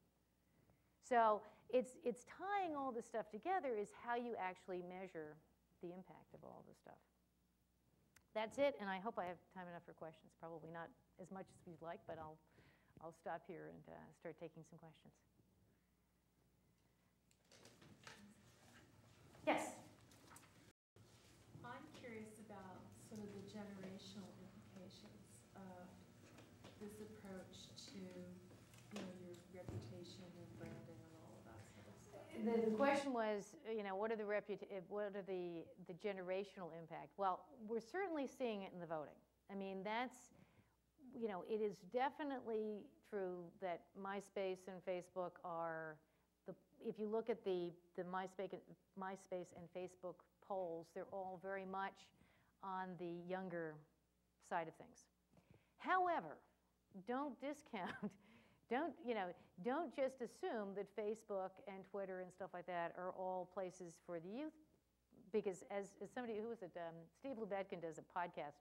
So it's tying all this stuff together is how you actually measure the impact of all this stuff. That's it, and I hope I have time enough for questions. Probably not as much as we'd like, but I'll stop here and start taking some questions. Yes? I'm curious about sort of the generational implications of this approach to, you know, your reputation and branding and all of that sort of stuff. The question was, you know, what are the generational impact? Well, we're certainly seeing it in the voting. I mean, that's, you know, it is definitely true that MySpace and Facebook are if you look at the MySpace and Facebook polls, they're all very much on the younger side of things. However, don't discount, don't just assume that Facebook and Twitter and stuff like that are all places for the youth, because as somebody, who was it, Steve Lubetkin does a podcast,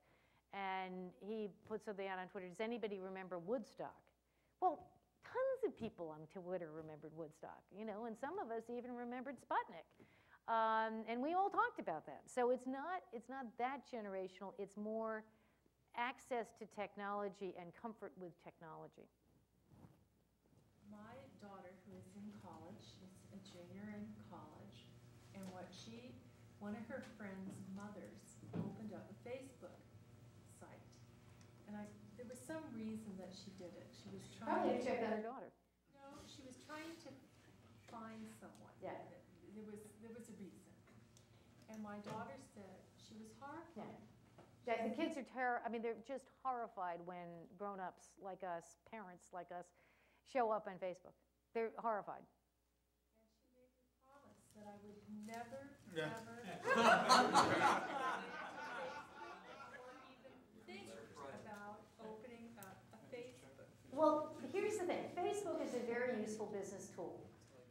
and he put something out on Twitter, does anybody remember Woodstock? Well, tons of people on Twitter remembered Woodstock, you know, and some of us even remembered Sputnik. And we all talked about that. So it's not that generational, it's more access to technology and comfort with technology. My daughter, who is in college, she's a junior in college, and one of her friends' mothers opened up a Facebook site. And there was some reason that she did it. She was trying Probably to check on her daughter. No, she was trying to find someone. Yeah. There was a reason. And my daughter said she was horrified. Yeah. The kids are they're just horrified when grown-ups like us, parents like us, show up on Facebook. They're horrified. And she made me promise that I would never, ever, or even think about opening up a Facebook. Well, here's the thing. Facebook is a very useful business tool.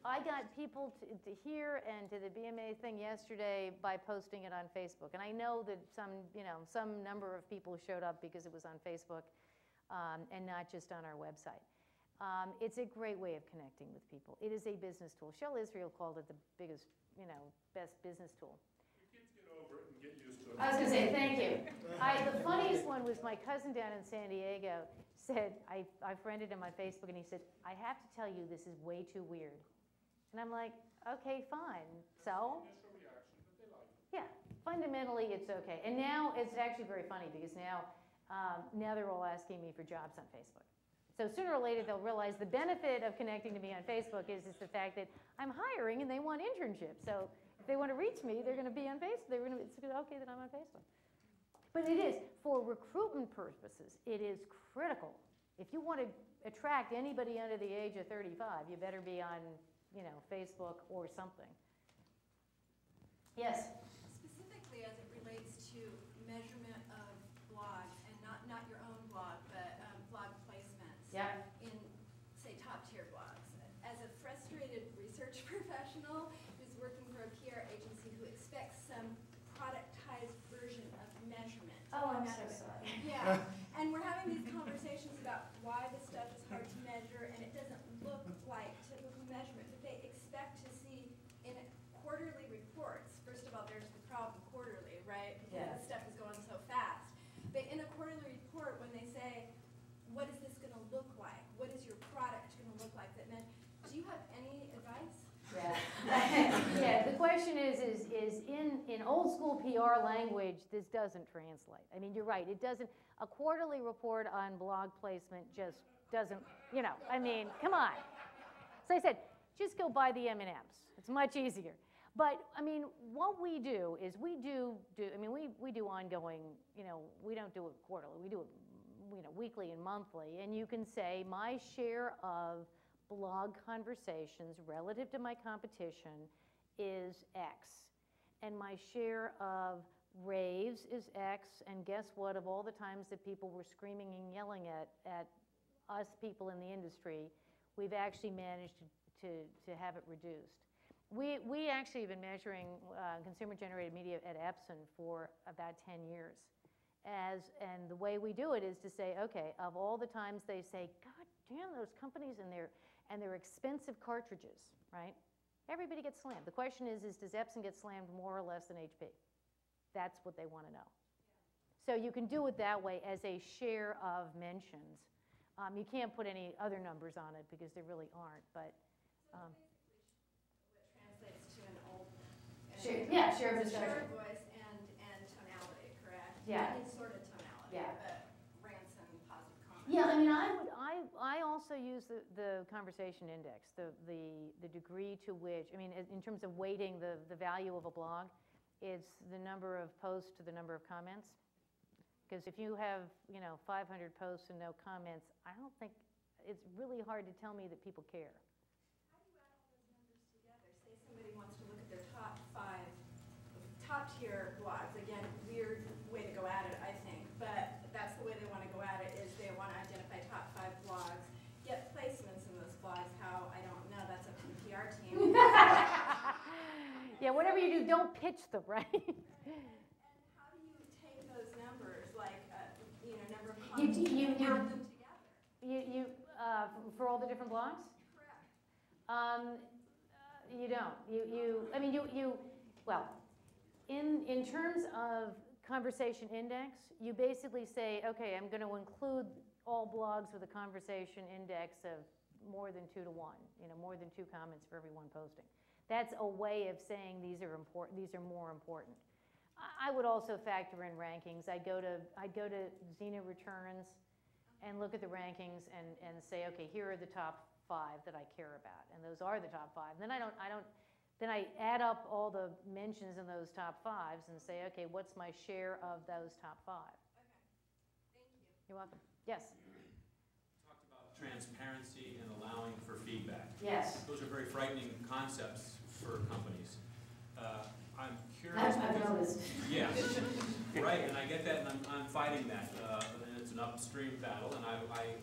I got people to here and to the BMA thing yesterday by posting it on Facebook. And I know that some number of people showed up because it was on Facebook and not just on our website. It's a great way of connecting with people. It is a business tool. Shell Israel called it the biggest, best business tool. Your kids get over it and get used to it. I was going to say, thank you. The funniest one was my cousin down in San Diego said, I friended him on Facebook, and he said, I have to tell you, this is way too weird. And I'm like, okay, fine. So? Initial reaction, but they like it. Yeah, fundamentally it's okay. And now it's actually very funny because now they're all asking me for jobs on Facebook. So sooner or later, they'll realize the benefit of connecting to me on Facebook is the fact that I'm hiring and they want internships. So if they want to reach me, they're going to be on Facebook. It's okay that I'm on Facebook. But it is, for recruitment purposes, it is critical. If you want to attract anybody under the age of 35, you better be on, Facebook or something. Yes? Specifically as it relates to measurement of blogs, and not your own blog, but blog placements Yeah. in, say, top-tier blogs. As a frustrated research professional who's working for a PR agency who expects some productized version of measurement. Oh, I'm out so of it. sorry. Yeah, and we're having these conversations about why this stuff is hard to measure, and it doesn't look like typical measurement, but they expect to see in quarterly reports. First of all, there's the problem quarterly, right? Because Yeah. this stuff is going so fast. But in a quarterly report, when they say, what is this going to look like? What is your product going to look like? Do you have any advice? Yeah. Yeah, the question is in old school PR language, this doesn't translate. I mean, you're right, it doesn't, a quarterly report on blog placement just doesn't, come on. So I said, just go buy the M&Ms. It's much easier. But, what we do is we do ongoing, we don't do it quarterly, we do it, weekly and monthly, and you can say my share of blog conversations relative to my competition is X, and my share of raves is X, and guess what, of all the times that people were screaming and yelling at us people in the industry, we've actually managed to have it reduced. We actually have been measuring consumer-generated media at Epson for about 10 years. And the way we do it is to say, okay, of all the times they say, God damn, those companies and their expensive cartridges, right? Everybody gets slammed. The question is does Epson get slammed more or less than HP? That's what they want to know. So you can do it that way as a share of mentions. You can't put any other numbers on it because there really aren't, but. What translates to an old. Share of discussion. Share of voice and tonality, correct? Yeah. Any sort of tonality, Yeah. but rants and positive comments. Yeah, I also use the conversation index, the degree to which, in terms of weighting the value of a blog, it's the number of posts to the number of comments. Because if you have, 500 posts and no comments, I don't think, it's really hard to tell me that people care. How do you add all those numbers together? Say somebody wants to look at their top 5 top-tier blogs. Again, weird way to go at it, I think, but that's the way they want to go at it, is they want to identify top 5 blogs, get placements in those blogs. How, I don't know, that's up to the PR team. Yeah, whatever you do, don't pitch them, right? And how do you take those numbers, like, number of comments, you and add them together? For all the different blogs? Correct. You don't. Well, in terms of conversation index, you basically say, okay, I'm going to include all blogs with a conversation index of more than 2 to 1, more than 2 comments for every one posting. That's a way of saying these are important. These are more important. I would also factor in rankings. I'd go to Xena Returns and look at the rankings and say, okay, here are the top 5 that I care about, and those are the top 5. And then then I add up all the mentions in those top 5s and say, okay, what's my share of those top 5? Okay. Thank you. You're welcome. Yes. Talked about transparency and allowing for feedback. Yes. Those are very frightening concepts for companies. I'm curious. I've noticed. Yes, right, and I get that, and I'm fighting that. And it's an upstream battle, and I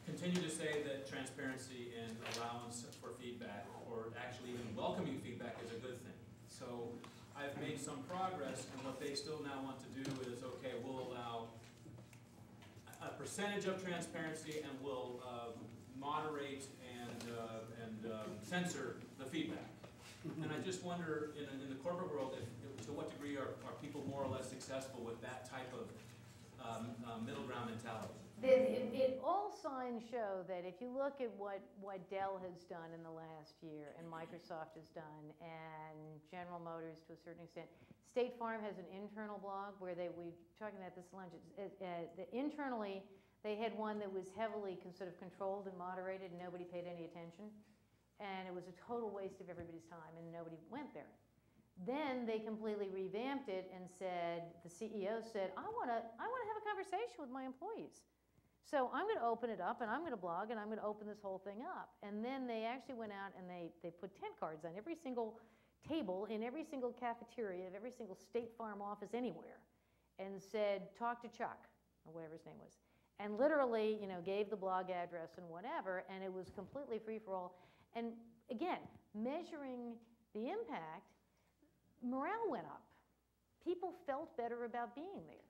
continue to say that transparency and allowance for feedback, or actually even welcoming feedback, is a good thing. So I've made some progress, and what they still now want to do is, okay, we'll allow a percentage of transparency, and we'll moderate and censor the feedback. And I just wonder, in the corporate world, to what degree are people more or less successful with that type of middle ground mentality? All signs show that if you look at what Dell has done in the last year, and Microsoft has done, and General Motors to a certain extent, State Farm has an internal blog where we were talking about this lunch. Internally, They had one that was heavily sort of controlled and moderated, and nobody paid any attention. And it was a total waste of everybody's time, and nobody went there. Then they completely revamped it and said, the CEO said, I want to have a conversation with my employees. So I'm going to open it up, and I'm going to blog, and I'm going to open this whole thing up. And then they actually went out and they put tent cards on every single table in every single cafeteria of every single State Farm office anywhere, and said, talk to Chuck, or whatever his name was. And literally, you know, gave the blog address and whatever, and it was completely free for all. And again, measuring the impact, morale went up. People felt better about being there,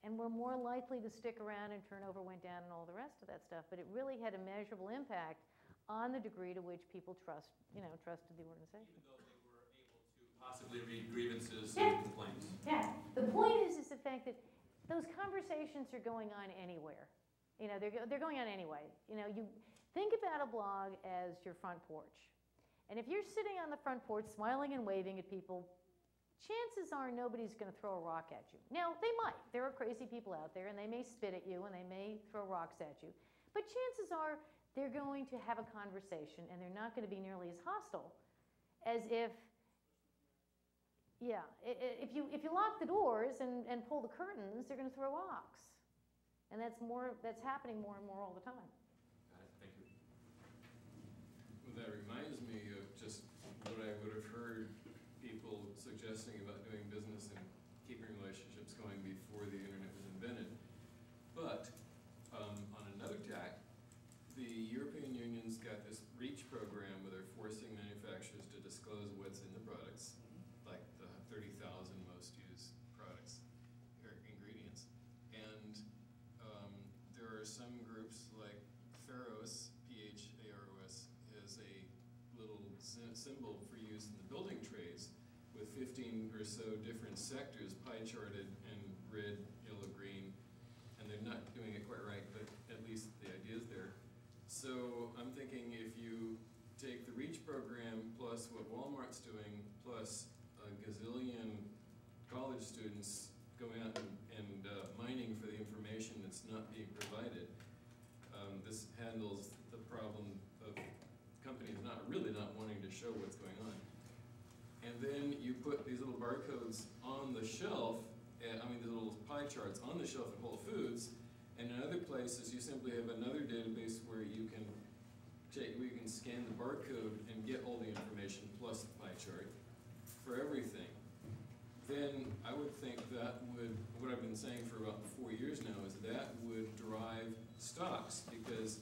and were more likely to stick around, and turnover went down and all the rest of that stuff. But it really had a measurable impact on the degree to which people trusted the organization. Even though they were able to possibly read grievances and complaints. Yeah. The point is the fact that those conversations are going on anywhere. You know, they're going on anyway. You know, you think about a blog as your front porch. And if you're sitting on the front porch smiling and waving at people, chances are nobody's going to throw a rock at you. Now, they might. There are crazy people out there, and they may spit at you, and they may throw rocks at you. But chances are they're going to have a conversation, and they're not going to be nearly as hostile as if, yeah, if you lock the doors and pull the curtains, they're going to throw rocks. And that's happening more and more all the time. Thank you. Well, that reminds me of just what I would have heard people suggesting about doing business and keeping relationships going before the internet was invented. But on another tack, the European Union's got this REACH program where they're forcing manufacturers to disclose what's in the products, like the 30,000 most used products or ingredients. And there are some groups like Pharos, P-H-A-R-O-S, has a little symbol for use in the building trades with 15 or so different sectors pie charted in red, yellow, green, and they're not doing it quite right, but at least the idea is there. So I'm thinking if you take the REACH program plus what Walmart's doing plus a gazillion college students going out and mining for the information that's not being provided, this handles the problem of companies not wanting to show what's going on. And then you put these little barcodes on the shelf, the little pie charts on the shelf at Whole Foods, and in other places you simply have another database where you can scan the barcode and get all the information plus the pie chart for everything. Then I would think that would, what I've been saying for about 4 years now, is that would drive stocks, because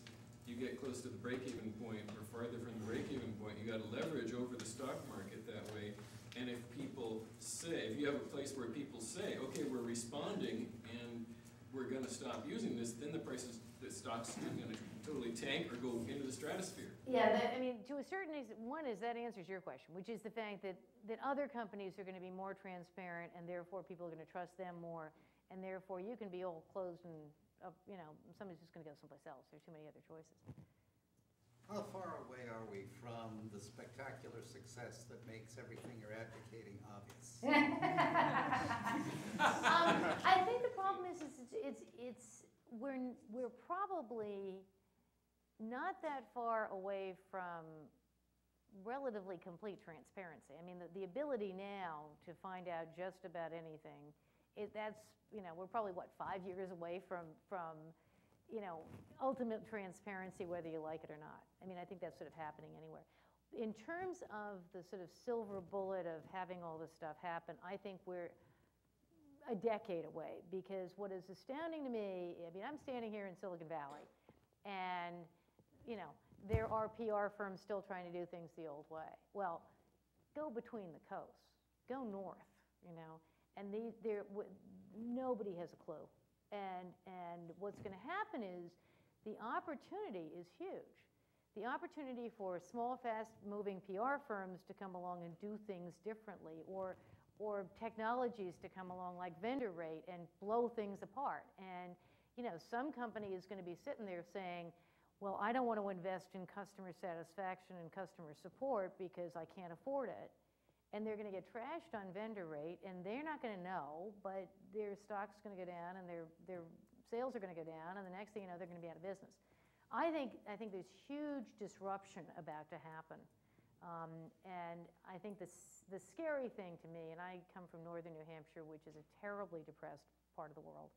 you get close to the break-even point or farther from the break-even point, you got to leverage over the stock market that way. And if people say, if you have a place where people say, okay, we're responding and we're going to stop using this, then the prices, the stocks are going to totally tank or go into the stratosphere. Yeah, to a certain extent, one is that answers your question, which is the fact that other companies are going to be more transparent, and therefore people are going to trust them more, and therefore you can be all closed and, somebody's just going to go someplace else. There's too many other choices. How far away are we from the spectacular success that makes everything you're advocating obvious? I think the problem is we're probably not that far away from relatively complete transparency. I mean, the ability now to find out just about anything, we're probably, 5 years away from ultimate transparency, whether you like it or not. I mean, I think that's sort of happening anywhere. In terms of the sort of silver bullet of having all this stuff happen, I think we're a decade away, because what is astounding to me, I'm standing here in Silicon Valley, and, there are PR firms still trying to do things the old way. Well, go between the coasts, go north, and nobody has a clue. And what's going to happen is the opportunity is huge. The opportunity for small, fast-moving PR firms to come along and do things differently, or technologies to come along like vendor rate and blow things apart. And some company is going to be sitting there saying, well, I don't want to invest in customer satisfaction and customer support because I can't afford it. And they're going to get trashed on vendor rate, and they're not going to know, but their stock's going to go down, and their sales are going to go down, and the next thing you know, they're going to be out of business. I think there's huge disruption about to happen. And I think the scary thing to me, and I come from northern New Hampshire, which is a terribly depressed part of the world,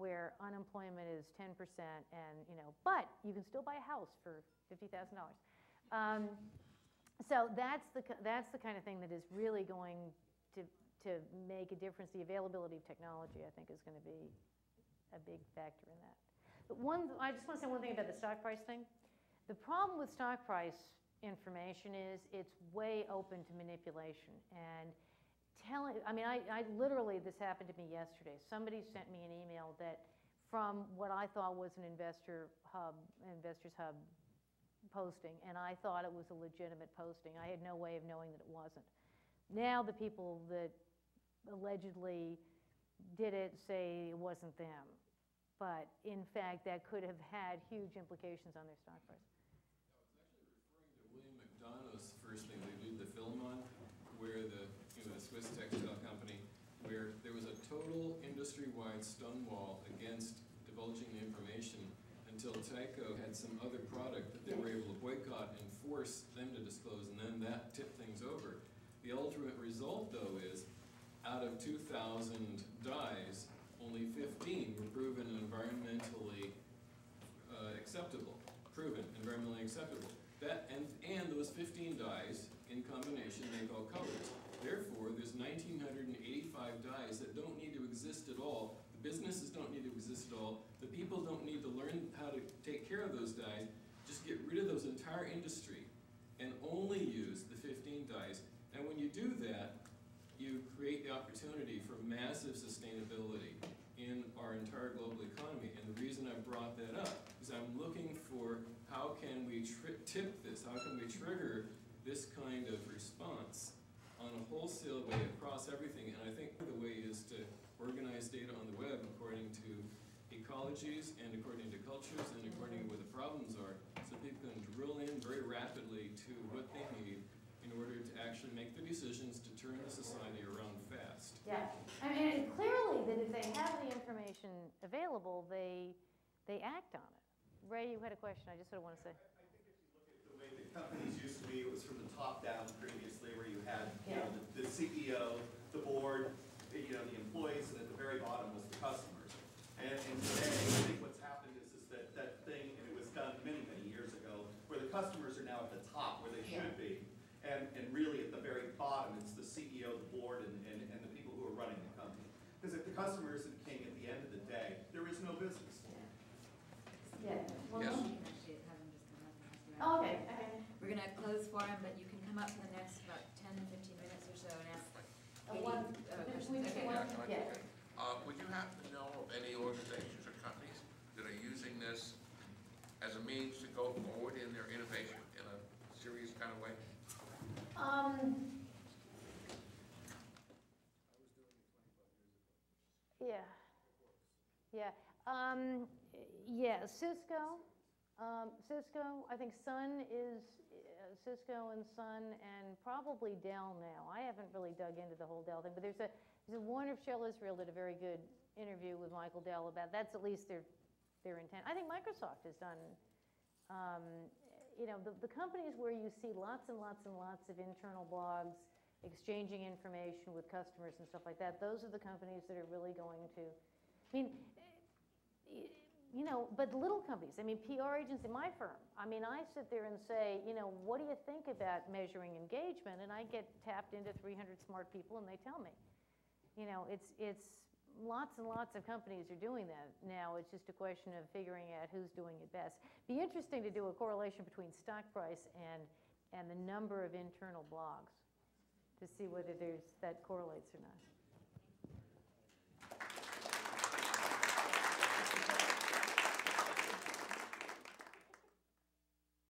where unemployment is 10%, and but you can still buy a house for $50,000. So that's the kind of thing that is really going to make a difference. The availability of technology, I think, is going to be a big factor in that. But I just want to say one thing about the stock price thing. The problem with stock price information is it's way open to manipulation. And I literally, this happened to me yesterday. Somebody sent me an email that from what I thought was an Investors Hub posting, and I thought it was a legitimate posting. I had no way of knowing that it wasn't. Now the people that allegedly did it say it wasn't them. But in fact, that could have had huge implications on their stock price. William McDonough's first thing they did the film on, where the Swiss textile company, where there was a total industry-wide stonewall against divulging the information until Tyco had some other product that they were able to boycott and force them to disclose, and then that tipped things over. The ultimate result, though, is out of 2,000 dyes, only 15 were proven environmentally acceptable. And those 15 dyes, in combination, make all colors. Therefore, there's 1,985 dyes that don't need to exist at all. The businesses don't need to exist at all. The people don't need to learn how to take care of those dyes. Just get rid of those entire industry and only use the 15 dyes. And when you do that, you create the opportunity for massive sustainability in our entire global economy. And the reason I brought that up is I'm looking for how can we tip this, how can we trigger this kind of response on a wholesale way across everything. And I think the way is to organize data on the web according to ecologies and according to cultures and according to where the problems are, so people can drill in very rapidly to what they need in order to actually make the decisions to turn the society around fast. Yeah, I mean, clearly that if they have the information available, they act on it. Ray, you had a question. I just sort of want to say. I think if you look at the way that companies used to be, it was from the top down previously, where you had the CEO, the board, the employees, and at the very bottom was the customers. And today, I think what's happened is that thing, and it was done many, many years ago, where the customers are now at the top, where they should be. And really at the very bottom, it's the CEO, the board, and the people who are running the company. Because if the customer isn't king at the end of the day, there is no business. Yeah. Well, Yes. no. Oh, okay. We're going to close forum, but you can come up for the next about 10, 15 minutes or so and ask any questions. Okay. Would you happen to know of any organizations or companies that are using this as a means to go forward in their innovation in a serious kind of way? Yeah, Cisco. I think Sun is Cisco and Sun, and probably Dell now. I haven't really dug into the whole Dell thing, but there's a Warner Shell Israel did a very good interview with Michael Dell about that's at least their intent. I think Microsoft has done. The companies where you see lots and lots and lots of internal blogs exchanging information with customers and stuff like that, those are the companies that are really going to, but little companies, PR agents in my firm, I sit there and say, what do you think about measuring engagement? And I get tapped into 300 smart people and they tell me. It's lots and lots of companies are doing that now. It's just a question of figuring out who's doing it best. Be interesting to do a correlation between stock price and the number of internal blogs to see whether that correlates or not.